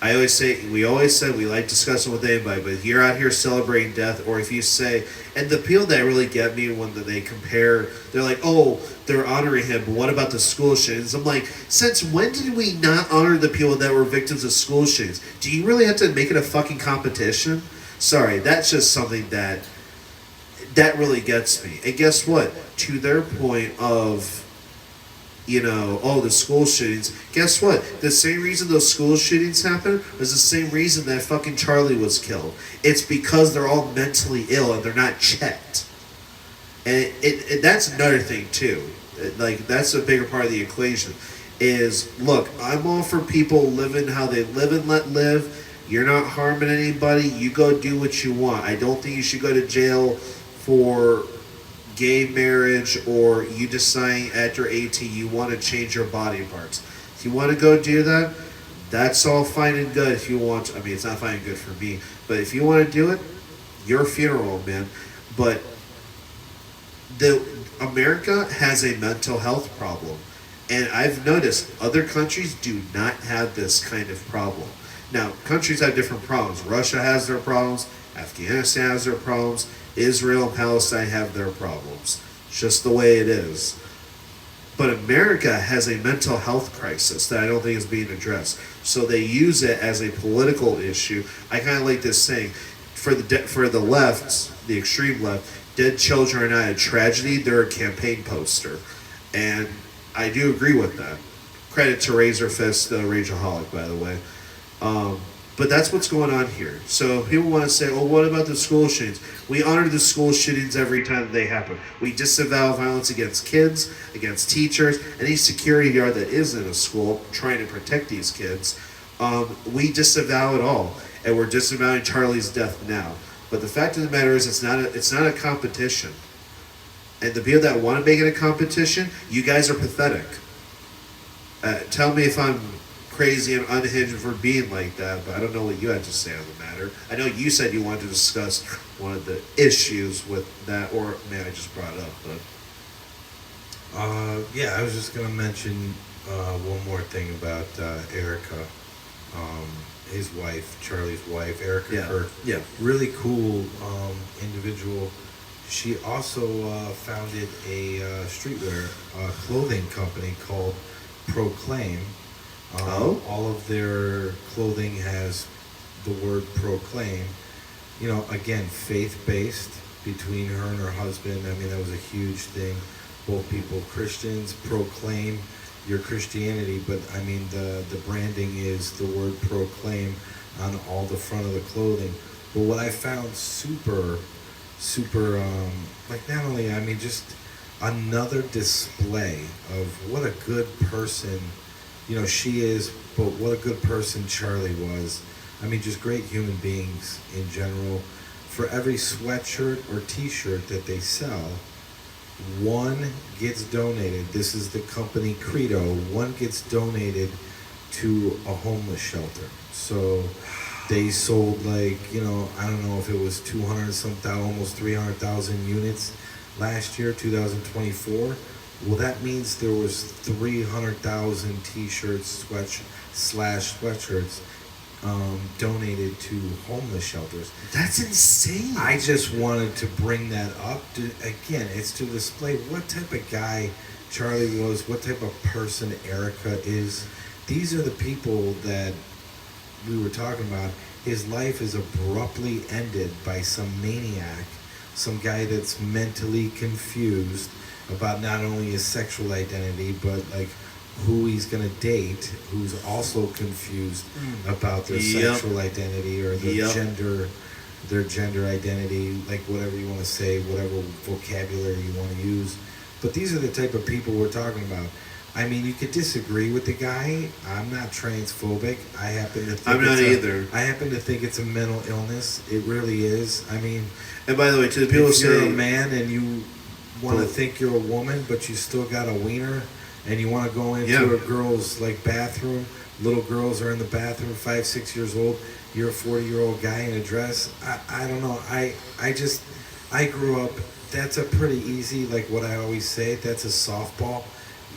We always said we like discussing with anybody, but if you're out here celebrating death, or if you say, and the people that really get me when they compare, they're like, oh, they're honoring him, but what about the school shootings? I'm like, since when did we not honor the people that were victims of school shootings? Do you really have to make it a fucking competition? Sorry, that's just something that really gets me. And guess what? To their point of, the school shootings, guess what? The same reason those school shootings happened was the same reason that fucking Charlie was killed. It's because they're all mentally ill and they're not checked. And that's another thing too. Like that's a bigger part of the equation. Is look, I'm all for people living how they live and let live. You're not harming anybody. You go do what you want. I don't think you should go to jail for gay marriage or you decide after 18 you want to change your body parts. If you want to go do that, that's all fine and good. If you want, I mean, it's not fine and good for me, but if you want to do it, your funeral, man. But the America has a mental health problem, and I've noticed other countries do not have this kind of problem. Now, countries have different problems. Russia has their problems. Afghanistan has their problems. Israel and Palestine have their problems. It's just the way it is. But America has a mental health crisis that I don't think is being addressed. So they use it as a political issue. I kind of like this saying, for the left, the extreme left, dead children are not a tragedy, they're a campaign poster. And I do agree with that. Credit to Razorfist, Rageaholic, by the way. But that's what's going on here. So people want to say, oh, what about the school shootings? We honor the school shootings every time that they happen. We disavow violence against kids, against teachers, any security guard that is in a school trying to protect these kids. We disavow it all. And we're disavowing Charlie's death now. But the fact of the matter is it's not a competition. And the people that want to make it a competition, you guys are pathetic. Tell me if I'm crazy and unhinged for being like that, but I don't know what you had to say on the matter. I know you said you wanted to discuss one of the issues with that, or maybe I just brought it up, but... Yeah, I was just going to mention one more thing about Erica, his wife, Charlie's wife, Erica Kirk. Yeah. Really cool individual. She also founded a streetwear clothing company called Proclaim. All of their clothing has the word proclaim. You know, again, faith-based between her and her husband. I mean, that was a huge thing. Both people Christians, proclaim your Christianity, but I mean, the branding is the word proclaim on all the front of the clothing. But what I found super, like not only, I mean, just another display of what a good person she is, but what a good person Charlie was. I mean, just great human beings in general. For every sweatshirt or t-shirt that they sell, one gets donated. This is the company credo. One gets donated to a homeless shelter. So they sold I don't know if it was 200 something, almost 300,000 units last year, 2024. Well, that means there was 300,000 t-shirts, sweatshirts donated to homeless shelters. That's insane. I just wanted to bring that up. Again, it's to display what type of guy Charlie was, what type of person Erica is. These are the people that we were talking about. His life is abruptly ended by some maniac, some guy that's mentally confused about not only his sexual identity, but like who he's gonna date, who's also confused about their sexual identity or their gender identity, like whatever you want to say, whatever vocabulary you want to use. But these are the type of people we're talking about. I mean, you could disagree with the guy. I'm not transphobic. I happen to think I'm not either. I happen to think it's a mental illness. It really is. I mean, and by the way, to the people if you're say a man and you want to think you're a woman, but you still got a wiener, and you want to go into a girl's bathroom. Little girls are in the bathroom, 5, 6 years old. You're a 40-year-old guy in a dress. I don't know. I grew up. That's a pretty easy, like what I always say. That's a softball.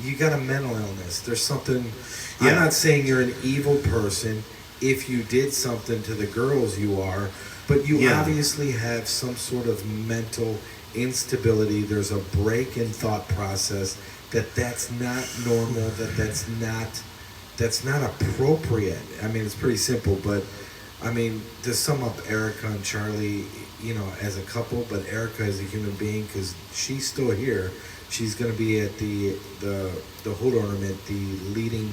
You got a mental illness. There's something. I'm not saying you're an evil person. If you did something to the girls, you are. But you obviously have some sort of mental instability. There's a break in thought process that's not normal, that's not appropriate. I mean, it's pretty simple, but I mean, to sum up Erica and Charlie, as a couple, but Erica as a human being, because she's still here. She's going to be at the hood ornament, the leading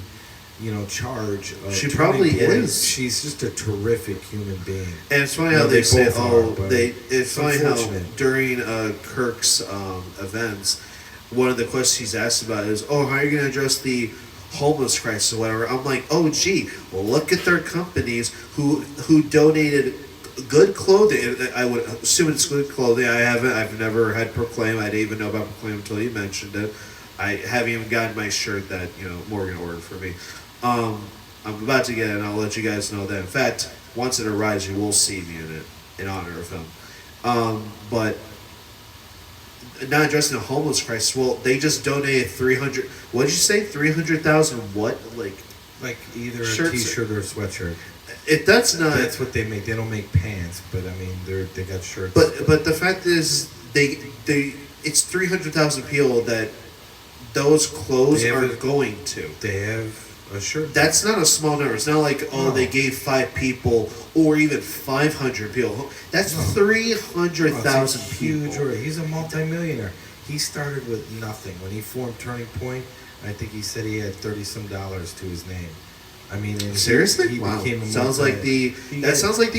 charge of She 20 probably boys. is. She's just a terrific human being. And it's funny how they say, both are, but it's funny how unfortunate. during Kirk's events, one of the questions he's asked about is, how are you going to address the homeless crisis or whatever? I'm like, gee, well, look at their companies who donated good clothing. I would assume it's good clothing. I've never had Proclaim. I didn't even know about Proclaim until you mentioned it. I haven't even gotten my shirt that Morgan ordered for me. I'm about to get it, and I'll let you guys know that. In fact, once it arrives, you will see me in it in honor of him. But not addressing the homeless crisis. Well, they just donated 300. What did you say? 300,000. What Like either shirts, a T-shirt or a sweatshirt. That's not. That's what they make. They don't make pants, but I mean, they got shirts. But the fact is, it's 300,000 people that those clothes are going to. They have a shirt. That's not a small number. It's not like they gave 5 people or even 500 people. That's 300,000 people. Huge. He's a multimillionaire. He started with nothing when he formed Turning Point. I think he said he had $30-some to his name. I mean, seriously, he wow. became a sounds like the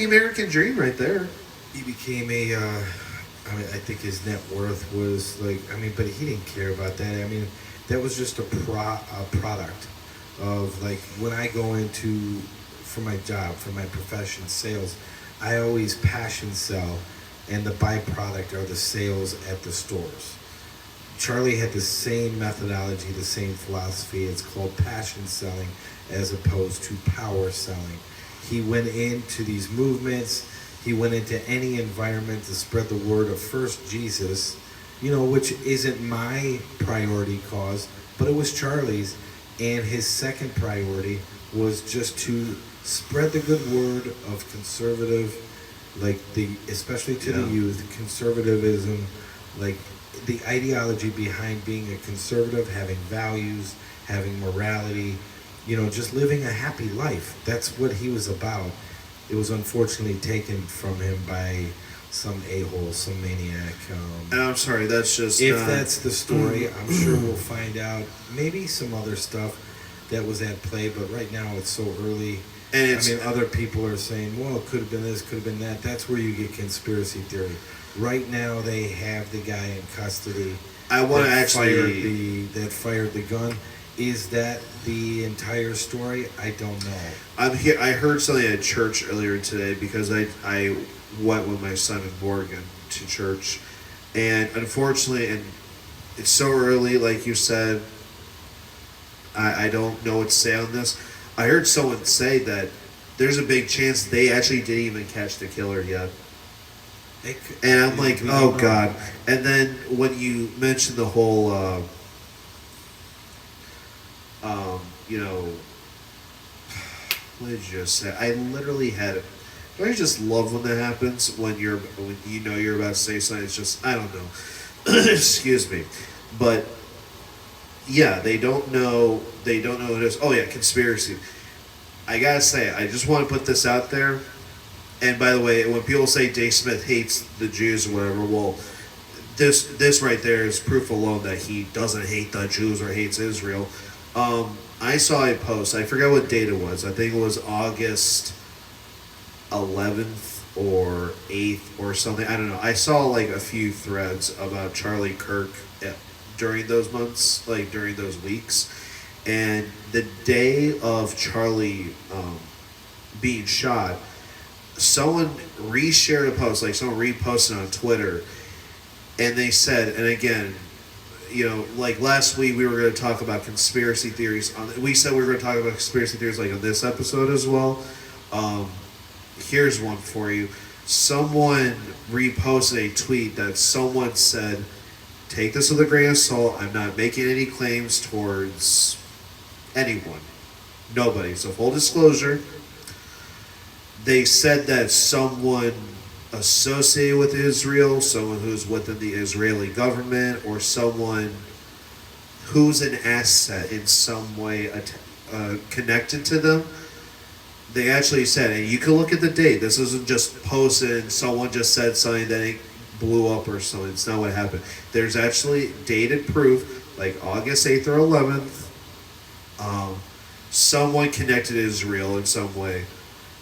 American dream right there. He became a. I think his net worth was but he didn't care about that. I mean, that was just a product of when I go into for my job, for my profession, sales. I always passion sell, and the byproduct are the sales at the stores. Charlie had the same methodology, the same philosophy. It's called passion selling as opposed to power selling. He went into these movements. He went into any environment to spread the word of first Jesus, which isn't my priority cause, but it was Charlie's. And his second priority was just to spread the good word of conservative, especially to the youth, conservatism, the ideology behind being a conservative, having values, having morality, just living a happy life. That's what he was about. It was unfortunately taken from him by some a-hole, some maniac. And I'm sorry, that's just... If that's the story, I'm sure we'll find out. Maybe some other stuff that was at play, but right now it's so early. And other people are saying, well, it could have been this, could have been that. That's where you get conspiracy theory. Right now, they have the guy in custody. I want to actually... That fired the gun. Is that the entire story? I don't know. I heard something at church earlier today because I went with my son and Morgan to church, and unfortunately, and it's so early, like you said, I don't know what to say on this. I heard someone say that there's a big chance they actually didn't even catch the killer yet. And I'm like, oh God. And then when you mentioned the whole, what did you just say? I literally had it. I just love when that happens when you're about to say something. It's just, I don't know. Excuse me. But yeah, they don't know what it is. Oh yeah, conspiracy. I gotta say, I just want to put this out there. And by the way, when people say Dave Smith hates the Jews or whatever, well, this right there is proof alone that he doesn't hate the Jews or hates Israel. I saw a post. I forget what date it was. I think it was August 11th or 8th or something. I don't know. I saw a few threads about Charlie Kirk during those months, during those weeks. And the day of Charlie being shot, someone reshared a post, someone reposted on Twitter, and they said, and again, last week we were going to talk about conspiracy theories. We said we were going to talk about conspiracy theories on this episode as well. Here's one for you. Someone reposted a tweet that someone said, take this with a grain of salt. I'm not making any claims towards anyone. Nobody. So full disclosure, they said that someone associated with Israel, someone who's within the Israeli government, or someone who's an asset in some way connected to them. They actually said, and you can look at the date. This isn't just posted and someone just said something that it blew up or something. It's not what happened. There's actually dated proof, August 8th or 11th. someone connected to Israel in some way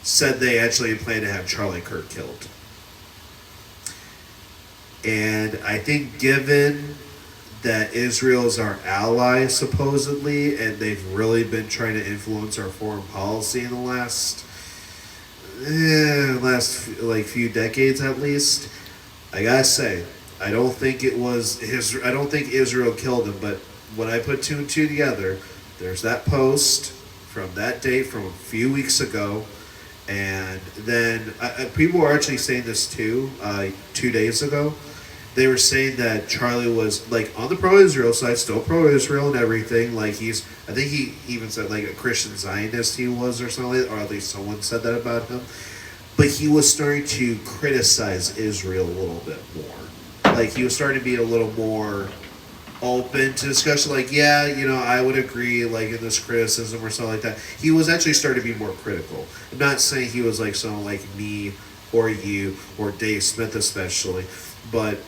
said they actually plan to have Charlie Kirk killed. And I think given that Israel is our ally, supposedly, and they've really been trying to influence our foreign policy in the last like few decades at least, I gotta say, I don't think it was his. I don't think Israel killed him. But when I put two and two together, there's that post from that date from a few weeks ago, and then people were actually saying this too. 2 days ago, they were saying that Charlie was like on the pro-Israel side, still pro-Israel and everything. Like I think he even said like a Christian Zionist he was or something, or at least someone said that about him. But he was starting to criticize Israel a little bit more. Like he was starting to be a little more open to discussion. Like, yeah, I would agree. Like in this criticism or something like that, he was actually starting to be more critical. I'm not saying he was like someone like me or you or Dave Smith especially, but.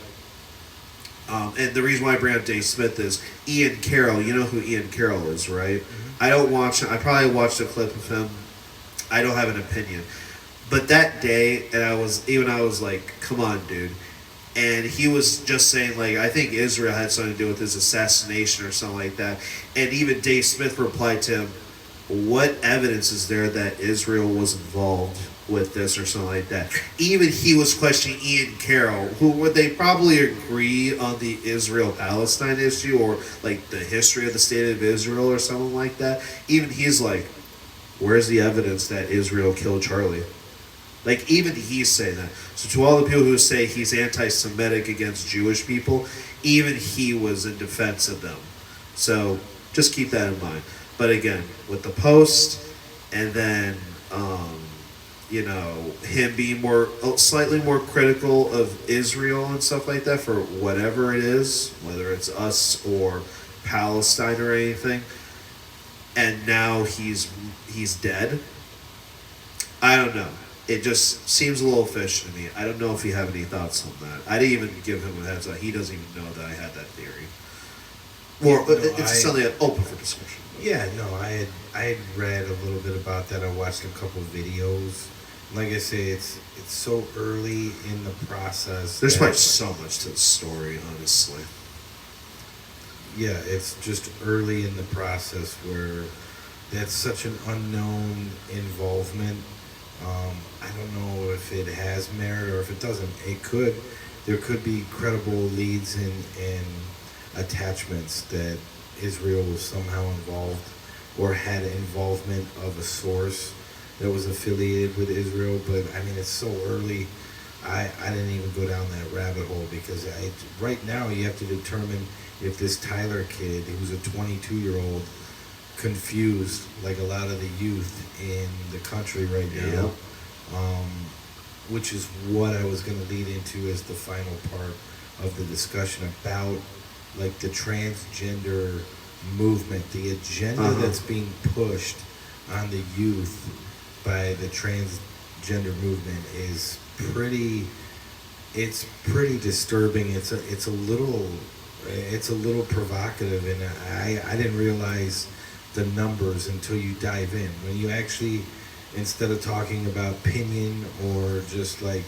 And the reason why I bring up Dave Smith is Ian Carroll. You know who Ian Carroll is, right? Mm-hmm. I don't watch him. I probably watched a clip of him. I don't have an opinion. But that day, and I was like, come on, dude. And he was just saying, like, I think Israel had something to do with his assassination or something like that. And even Dave Smith replied to him, what evidence is there that Israel was involved with this or something like that? Even he was questioning Ian Carroll, who would they probably agree on the Israel-Palestine issue or like the history of the state of Israel or something like that. Even he's like, where's the evidence that Israel killed Charlie? Like even he's saying that. So to all the people who say he's anti-Semitic against Jewish people, even he was in defense of them. So just keep that in mind. But again, with the post and then him being slightly more critical of Israel and stuff like that for whatever it is, whether it's us or Palestine or anything, and now he's dead. I don't know. It just seems a little fishy to me. I don't know if you have any thoughts on that. I didn't even give him a heads up. He doesn't even know that I had that theory. Or it's something open for discussion. Yeah, no, I had read a little bit about that. I watched a couple videos. Like I say, it's so early in the process. There's probably so much to the story, honestly. Yeah, it's just early in the process where that's such an unknown involvement. I don't know if it has merit or if it doesn't. There could be credible leads and attachments that Israel was somehow involved or had involvement of a source that was affiliated with Israel. But I mean, it's so early. I didn't even go down that rabbit hole because right now you have to determine if this Tyler kid, who's a 22-year-old, confused like a lot of the youth in the country right now, which is what I was going to lead into as the final part of the discussion about like the transgender movement, the agenda that's being pushed on the youth by the transgender movement is pretty disturbing. It's a little provocative, and I didn't realize the numbers until you dive in. When you actually, instead of talking about opinion or just like,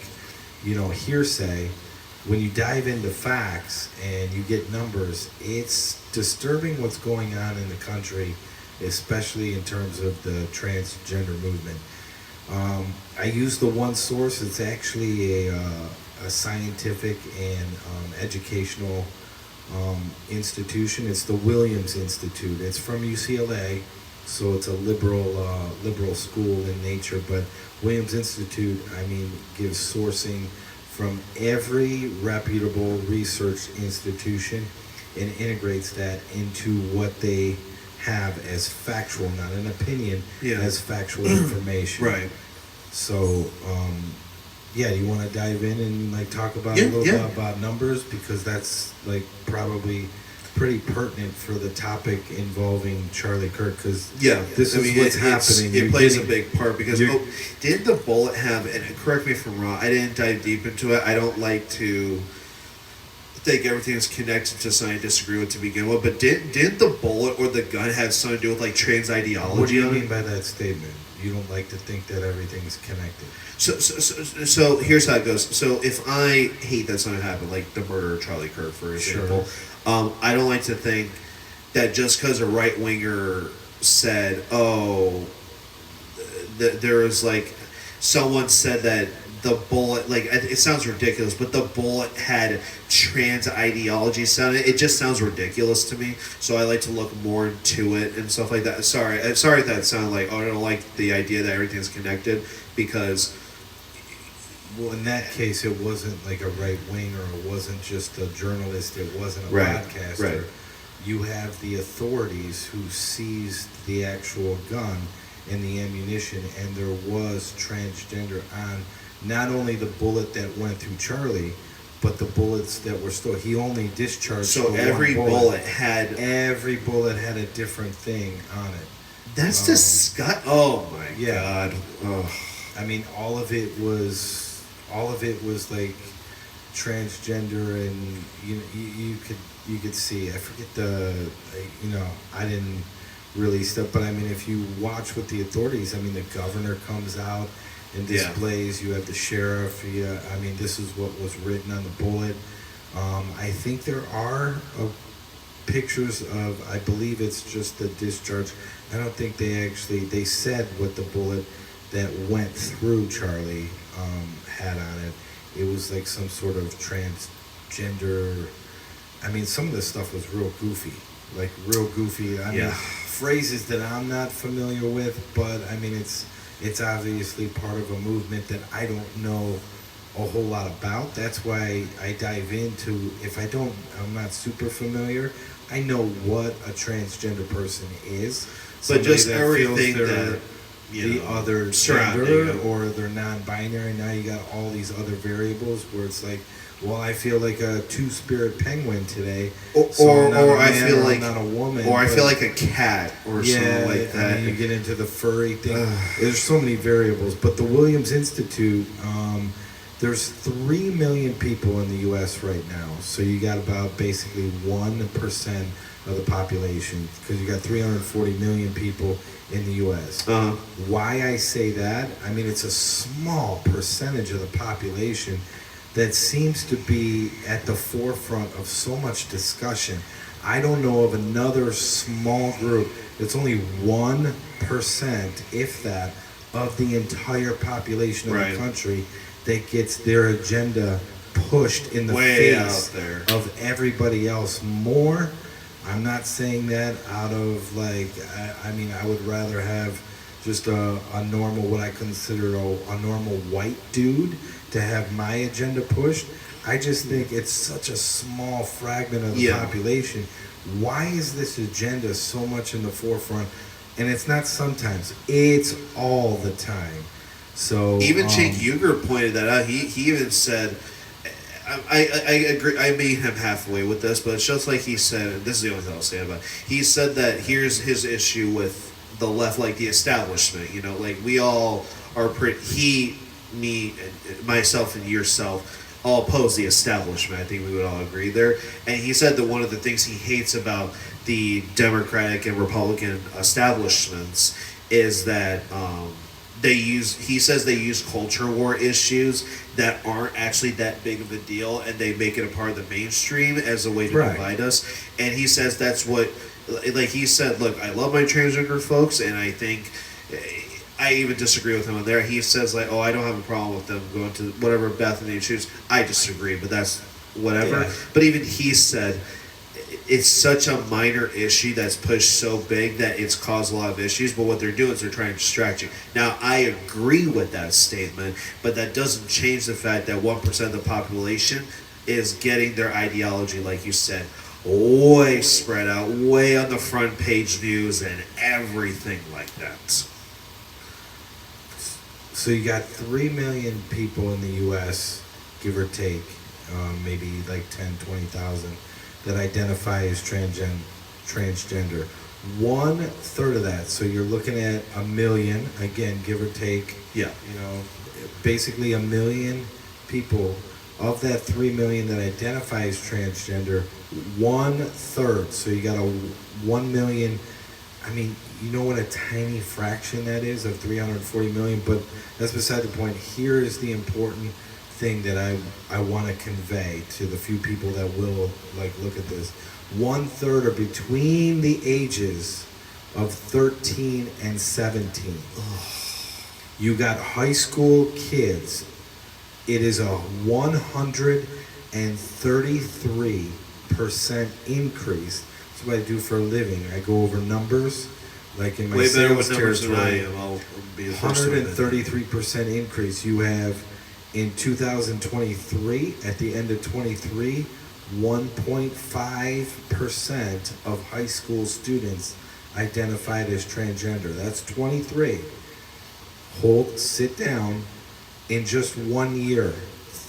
hearsay, when you dive into facts and you get numbers, it's disturbing what's going on in the country, especially in terms of the transgender movement. I use the one source. It's actually a scientific and educational institution. It's the Williams Institute. It's from UCLA, so it's a liberal school in nature. But Williams Institute, gives sourcing from every reputable research institution and integrates that into what they have as factual, not an opinion, as factual information. Right. So, you want to dive in and like talk about a little bit about numbers, because that's like probably pretty pertinent for the topic involving Charlie Kirk, because this is what's happening. It plays a big part because did the bullet have, and correct me if I'm wrong, I didn't dive deep into it. I don't like to think everything is connected to something I disagree with to begin with. But did the bullet or the gun have something to do with like trans ideology? What do you on it? mean by that statement? You don't like to think that everything's connected. So here's how it goes. So if I hate that something happened, like the murder of Charlie Kirk, for example, I don't like to think that just because a right winger said, "Oh, there was like someone said that the bullet, like it sounds ridiculous, but the bullet had trans ideology sounded. It just sounds ridiculous to me. So I like to look more into it and stuff like that. Sorry if that sounded like, oh, I don't like the idea that everything's connected, because Well, in that case, it wasn't like a right winger. It wasn't just a journalist. It wasn't a Right, broadcaster. right. You have the authorities who seized the actual gun and the ammunition, and there was transgender on not only the bullet that went through Charlie, but the bullets that were still. He only discharged. so the every one bullet had. Every bullet had a different thing on it. That's disgusting. Oh my Yeah. god. Oh. I mean, all of it was like transgender, and you could see. I forget I didn't really stuff, but I mean, if you watch with the authorities, I mean, the governor comes out and Yeah. displays. You have the sheriff. Yeah, I mean, this is what was written on the bullet. I think there are pictures of. I believe it's just the discharge. I don't think they said what the bullet that went through Charlie had on it. It was like some sort of transgender. I mean, some of this stuff was real goofy. I mean, phrases that I'm not familiar with, but I mean, it's obviously part of a movement that I don't know a whole lot about. That's why I dive into. I'm not super familiar. I know what a transgender person is. But just Somebody everything feels they're that the other surrounding gender, it. or they're non-binary. Now you got all these other variables where it's like, well, I feel like a two-spirit penguin today, so I'm not a I man, feel or like, I'm not a woman, or I but- feel like a cat, or something like I that. mean, you get into the furry thing. There's so many variables, but the Williams Institute, there's 3 million people in the U.S. right now. So you got about basically 1% of the population, because you got 340 million people in the U.S. Why I say that? I mean, it's a small percentage of the population that seems to be at the forefront of so much discussion. I don't know of another small group. It's only 1%, if that, of the entire population of Right. the country that gets their agenda pushed in the Way face out there. of everybody else more. I'm not saying that out of like, I mean, I would rather have just a normal, what I consider a normal white dude to have my agenda pushed. I just think it's such a small fragment of the Yeah. population. Why is this agenda so much in the forefront? And it's not sometimes, it's all the time. So Even Jake Uger pointed that out. He even said, I agree. I may have halfway with this, but it's just like he said. And this is the only thing I'll say about it. He said that here's his issue with the left, like the establishment. You know, like we all are pretty. Me, myself, and yourself all oppose the establishment. I think we would all agree there. And he said that one of the things he hates about the Democratic and Republican establishments is that he says they use culture war issues that aren't actually that big of a deal, and they make it a part of the mainstream as a way to Right. divide us. And he says that's what, like he said, look, I love my transgender folks, and I think, I even disagree with him on there. He says like, oh, I don't have a problem with them going to whatever Bethany choose. I disagree, but that's whatever. Yeah. But even he said, it's such a minor issue that's pushed so big that it's caused a lot of issues, but what they're doing is they're trying to distract you. Now, I agree with that statement, but that doesn't change the fact that 1% of the population is getting their ideology, like you said, way spread out, way on the front page news and everything like that. So you got 3 million people in the U.S., give or take, maybe like 10, 20,000, that identify as transgender. 1/3 of that, so you're looking at 1 million, again, give or take. Yeah. You know, basically 1 million people of that 3 million that identify as transgender, 1/3. So you got a 1 million. I mean, you know what a tiny fraction that is of 340 million, but that's beside the point. Here is the important thing that I want to convey to the few people that will like look at this. 1/3 are between the ages of 13 and 17. You got high school kids. It is a 133% increase. That's what I do for a living. I go over numbers, like in my Way better sales with numbers than I territory. am. I'll be the first to admit. 133% increase. You have in 2023, at the end of 23, 1.5% of high school students identified as transgender. That's 23. Sit down. In just 1 year,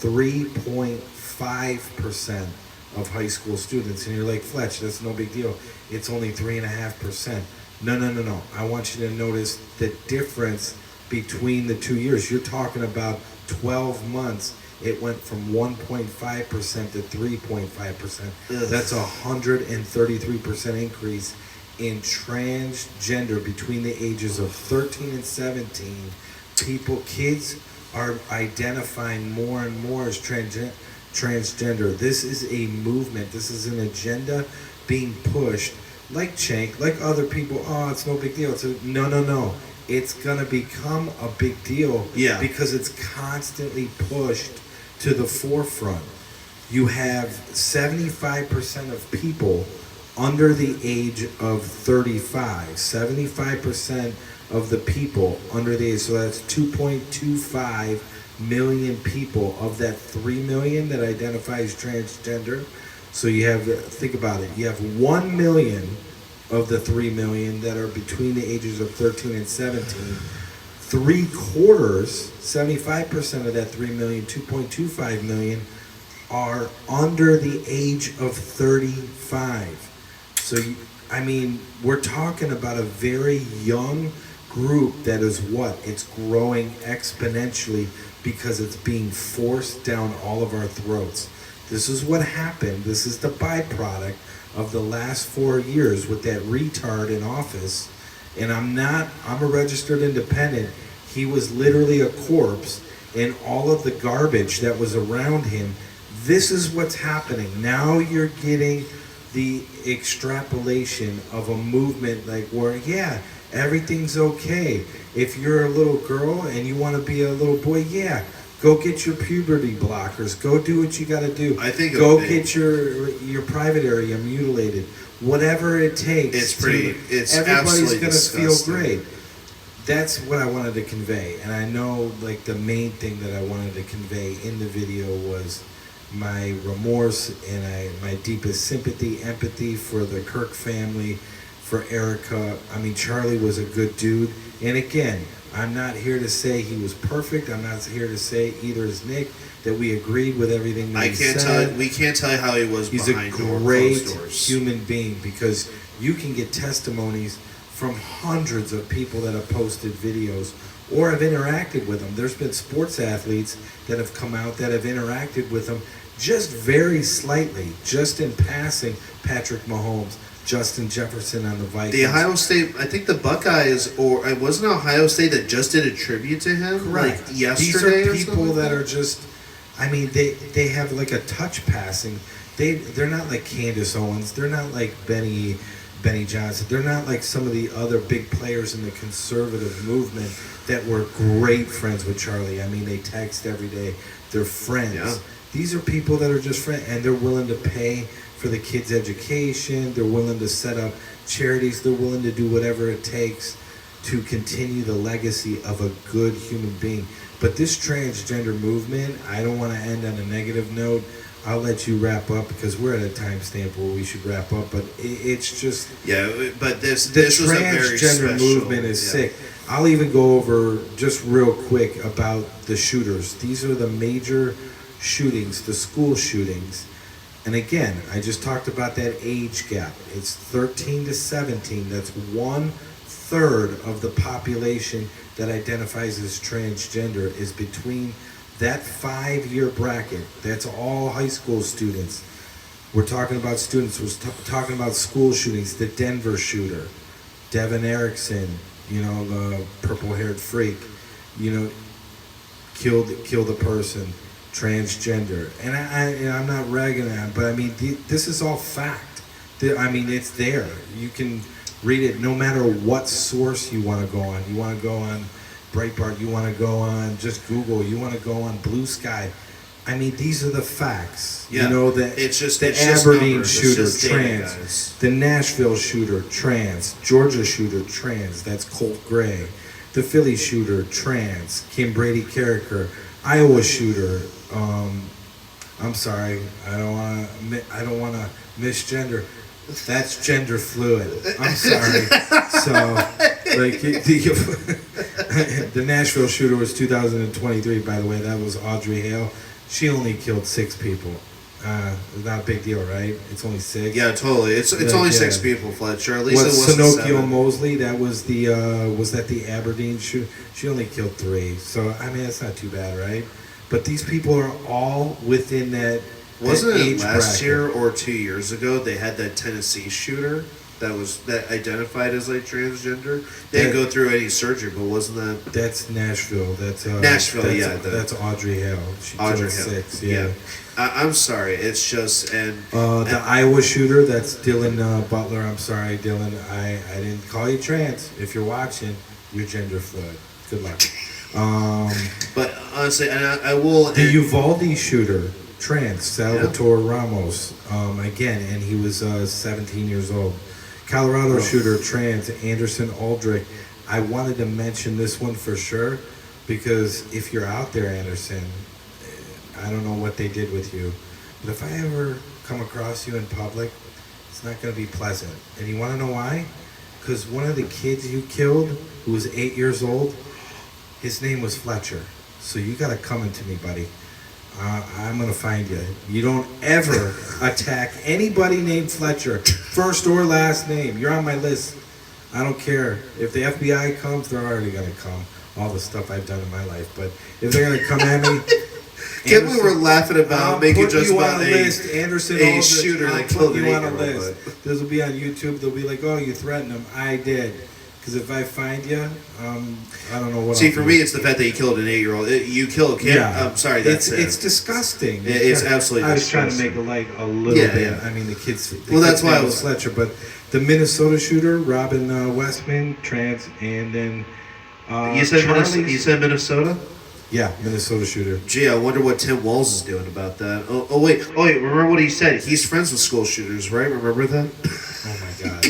3.5% of high school students. And you're like, Fletch, that's no big deal. It's only 3.5%. No. I want you to notice the difference between the 2 years. You're talking about 12 months. It went from 1.5% to 3.5%. That's a 133% increase in transgender between the ages of 13 and 17. Kids are identifying more and more as transgender. This is a movement. This is an agenda being pushed. Like Cenk, like other people, oh, it's no big deal. No. It's going to become a big deal because it's constantly pushed to the forefront. You have 75% of people under the age of 35. 75% of the people under the age, so that's 2.25 million people of that 3 million that identify as transgender. So you have, think about it, you have 1 million of the 3 million that are between the ages of 13 and 17. 3/4, 75% of that 3 million, 2.25 million, are under the age of 35. So, we're talking about a very young group that is what? It's growing exponentially because it's being forced down all of our throats. This is what happened. This is the byproduct of the last 4 years with that retard in office. And I'm a registered independent. He was literally a corpse, and all of the garbage that was around him. This is what's happening. Now you're getting the extrapolation of a movement like where, everything's okay. If you're a little girl and you want to be a little boy, go get your puberty blockers. Go do what you got to do. Go get your private area mutilated. Whatever it takes. Everybody's going to feel great. That's what I wanted to convey. And I know like the main thing that I wanted to convey in the video was my remorse and my deepest sympathy, empathy for the Kirk family, for Erica. Charlie was a good dude. And again, I'm not here to say he was perfect. I'm not here to say either is Nick that we agreed with everything that he said. We can't tell you how he was behind He's a great human being because you can get testimonies from hundreds of people that have posted videos or have interacted with him. There's been sports athletes that have come out that have interacted with him just very slightly, just in passing. Patrick Mahomes, Justin Jefferson on the Vikings. The Ohio State, I think the Buckeyes, or it wasn't Ohio State that just did a tribute to him? Correct. Like yesterday. These are people that are just, they have like a touch passing. They're not like Candace Owens. They're not like Benny Johnson. They're not like some of the other big players in the conservative movement that were great friends with Charlie. They text every day. They're friends. Yeah. These are people that are just friends, and they're willing to pay for the kids' education. They're willing to set up charities. They're willing to do whatever it takes to continue the legacy of a good human being. But this transgender movement, I don't want to end on a negative note. I'll let you wrap up because we're at a timestamp where we should wrap up. But it's just but this the was a very transgender special movement is sick. I'll even go over just real quick about the shooters. These are the major shootings, the school shootings. And again, I just talked about that age gap. It's 13 to 17. That's 1/3 of the population that identifies as transgender is between That 5-year bracket, that's all high school students. We're talking about students, talking about school shootings. The Denver shooter, Devin Erickson, the purple-haired freak, killed a person, transgender. And I'm not ragging on him, but I mean, this is all fact. It's there. You can read it no matter what source you want to go on. You want to go on Breitbart, you want to go on just Google, you want to go on Blue Sky. I mean, these are the facts. Yeah. It's just the just Aberdeen numbers. shooter, It's just data, trans. guys. The Nashville shooter, trans. Georgia shooter, trans. That's Colt Gray. The Philly shooter, trans. Kim Brady Carricker. Iowa shooter. I'm sorry. I don't want to misgender. That's gender fluid. I'm sorry. So, the Nashville shooter was 2023. By the way, that was Audrey Hale. She only killed 6 people. Not a big deal, right? It's only 6. Yeah, totally. It's only 6 people, Fletcher. At least it wasn't Sinocchio 7. Mosley? That was was that the Aberdeen shoot? She only killed 3. So that's not too bad, right? But these people are all within that. Wasn't that it age last bracket. year or 2 years ago they had that Tennessee shooter that identified as like transgender? They didn't go through any surgery, but wasn't that? That's Nashville. That's Nashville. That's Audrey Hale. She Audrey killed Hale. 6. Yeah. I'm sorry. It's just the Iowa shooter. That's Dylan Butler. I'm sorry, Dylan. I didn't call you trans. If you're watching, you're gender fluid. Good luck. But honestly, and I will. The Uvalde shooter, trans, Salvatore Ramos. Again, and he was 17 years old. Colorado shooter, trans, Anderson Aldrich. I wanted to mention this one for sure because if you're out there, Anderson, I don't know what they did with you, but if I ever come across you in public, it's not going to be pleasant. And you want to know why? Because one of the kids you killed, who was 8 years old, his name was Fletcher. So you got to come into me, buddy. I'm going to find you. You don't ever attack anybody named Fletcher, first or last name. You're on my list. I don't care. If the FBI comes, they're already going to come. All the stuff I've done in my life. But if they're going to come at me... Kid, we were laughing about making just about Anderson a Aldrich, shooter I'll that killed put an you on a 8-year-old. list. This will be on YouTube. They'll be like, oh, you threatened him. I did. Because if I find you, I don't know what See, I'll for do. me, it's the fact that you killed an 8-year-old. You kill a kid. Yeah. I'm sorry. That's it's disgusting. It's absolutely I was trying to disgusting. make a light a little Yeah, bit. yeah. I mean, the kids. That's why I it was Fletcher. But the Minnesota shooter, Robin Westman, trans, and then You said Charlie's- You said Minnesota. Yeah, Minnesota shooter. Gee, I wonder what Tim Walz is doing about that. Oh wait. Remember what he said? He's friends with school shooters, right? Remember that? Oh my God.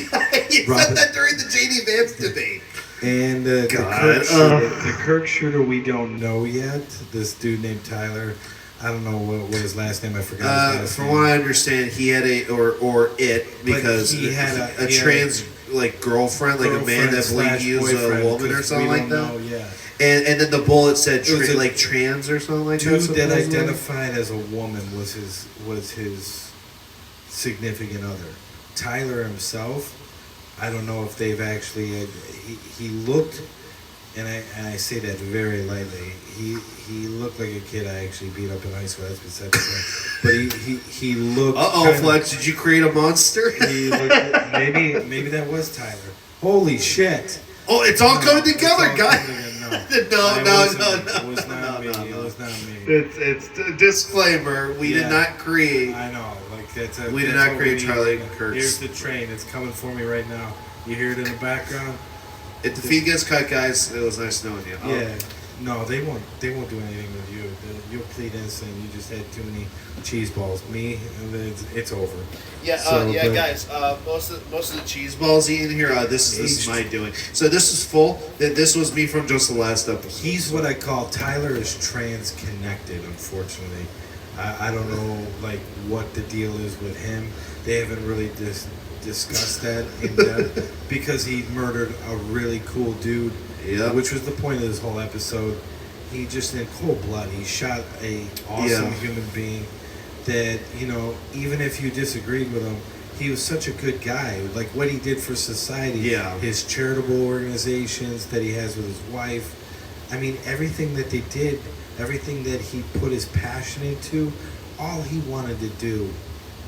He said that during the JD Vance debate. And the Kirk shooter, we don't know yet. This dude named Tyler, I don't know what his last name. I forgot his last From name. what I understand, he had because he had a trans girlfriend, like a man that believed he was a woman or something like that. Know, yeah. And then the bullet said It was trans or something like that. Dude that supposedly? identified as a woman was his significant other. Tyler himself, I don't know if they've actually. He looked, and I say that very lightly. He looked like a kid I actually beat up in high school. That's beside the point. But he looked. Fletch, did you create a monster? He looked, maybe that was Tyler. Holy shit! Oh, it's all coming together, It's all guys. coming together. No. It was not me. It was not me. It's a disclaimer. We did not create. I know, We did that's not what create we need. Charlie Kirk. Here's the train. It's coming for me right now. You hear it in the background? If the feed gets cut, guys, it was nice knowing you. Yeah. No, they won't do anything with you. You'll plead innocent. You just had too many cheese balls. Me, and then it's over. Yeah, but- guys. Most of the cheese balls eaten here. This is my doing. So this is full. This was me from just the last episode. He's what I call Tyler is trans connected. Unfortunately, I don't know what the deal is with him. They haven't really discussed that in depth because he murdered a really cool dude. Yeah. Which was the point of this whole episode. He just in cold blood. He shot a awesome human being that, even if you disagreed with him, he was such a good guy. Like what he did for society. Yeah. His charitable organizations that he has with his wife. I mean, everything that they did everything that he put his passion into, all he wanted to do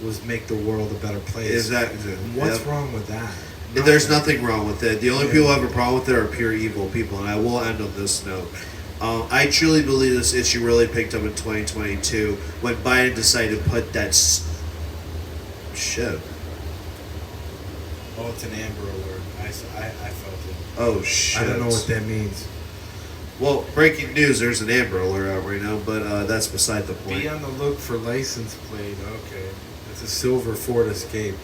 was make the world a better place. Exactly. What's wrong with that? There's nothing wrong with it. The only people who have a problem with it are pure evil people, and I will end on this note. I truly believe this issue really picked up in 2022 when Biden decided to put that shit. Oh, it's an Amber Alert. I felt it. Oh, shit. I don't know what that means. Well, breaking news, there's an Amber Alert out right now, but that's beside the point. Be on the look for license plate. Okay. It's a silver Ford Escape.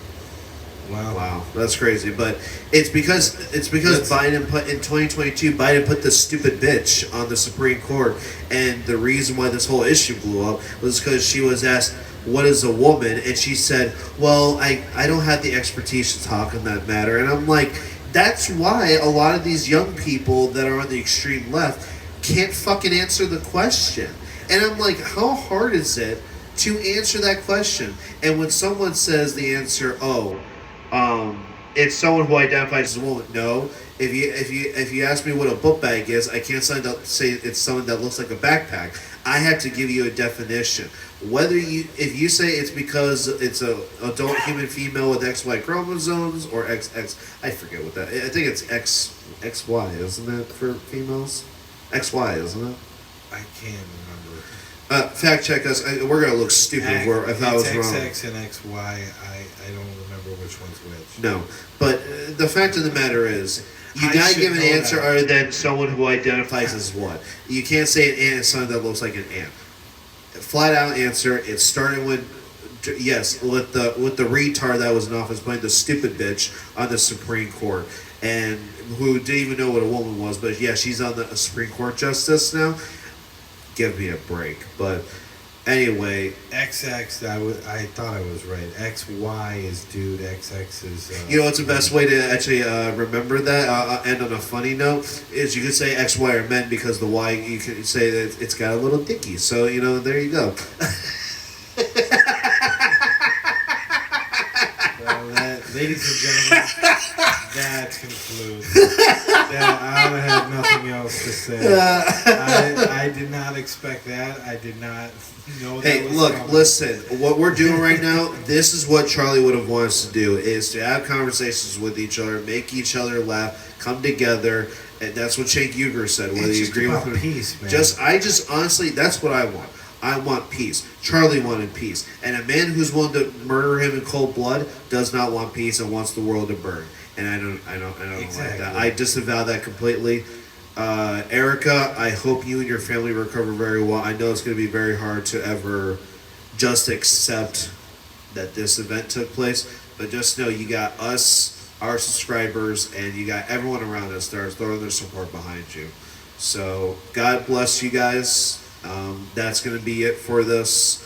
Wow, that's crazy. But it's because Biden put in 2022. Biden put this stupid bitch on the Supreme Court, and the reason why this whole issue blew up was because she was asked, "What is a woman?" and she said, "Well, I don't have the expertise to talk on that matter." And I'm like, that's why a lot of these young people that are on the extreme left can't fucking answer the question. And I'm like, how hard is it to answer that question? And when someone says the answer, it's someone who identifies as a woman. No, if you ask me what a book bag is, I can't say it's someone that looks like a backpack. I have to give you a definition. If you say it's because it's a adult human female with XY chromosomes or XX, I forget what that. I think it's XY, isn't it for females? XY, isn't it? I can't remember. Fact check us. We're gonna look stupid if I was wrong. It's XX and XY. I don't remember which one's which. No, but the fact of the matter is, you gotta give an answer other than someone who identifies as what. You can't say an ant is something that looks like an ant. Flat out answer. It started with the retard that was in office playing the stupid bitch on the Supreme Court and who didn't even know what a woman was. But yeah, she's on the Supreme Court justice now. Give me a break. But anyway, XX. I thought I was right. XY is dude. XX is. You know what's the best way to actually remember that? End on a funny note is you could say XY are men because the Y you can say that it's got a little dicky. So there you go. Well, ladies and gentlemen, that concludes. I have nothing else to say. I did not expect that. I did not know that. Hey, look, listen. What we're doing right now, this is what Charlie would have wanted us to do: is to have conversations with each other, make each other laugh, come together, and that's what Cenk Uygur said. Whether you agree with me, peace, man. I just honestly, that's what I want. I want peace. Charlie wanted peace, and a man who's willing to murder him in cold blood does not want peace and wants the world to burn. And I don't Exactly. like that. I disavow that completely. Erica, I hope you and your family recover very well. I know it's going to be very hard to ever just accept that this event took place, but just know you got us, our subscribers, and you got everyone around us that are throwing their support behind you. So God bless you guys. That's going to be it for this.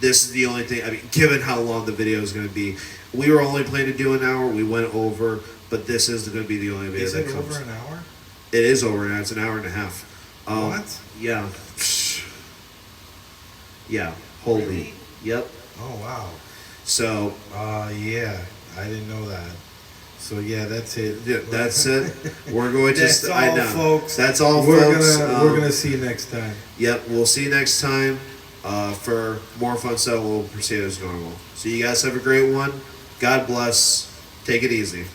This is the only thing. I mean, given how long the video is going to be, we were only planning to do an hour. We went over, but this is going to be the only video that comes. Is it over an hour? It is over now. It's an hour and a half. What? Yeah. Yeah. Holy. Really? Yep. Oh wow. So. Yeah, I didn't know that. So yeah, that's it. Yeah, that's it. We're going to. That's all, folks. That's all, folks. We're gonna see you next time. Yep, we'll see you next time. For more fun stuff, we'll proceed as normal. So you guys have a great one. God bless. Take it easy.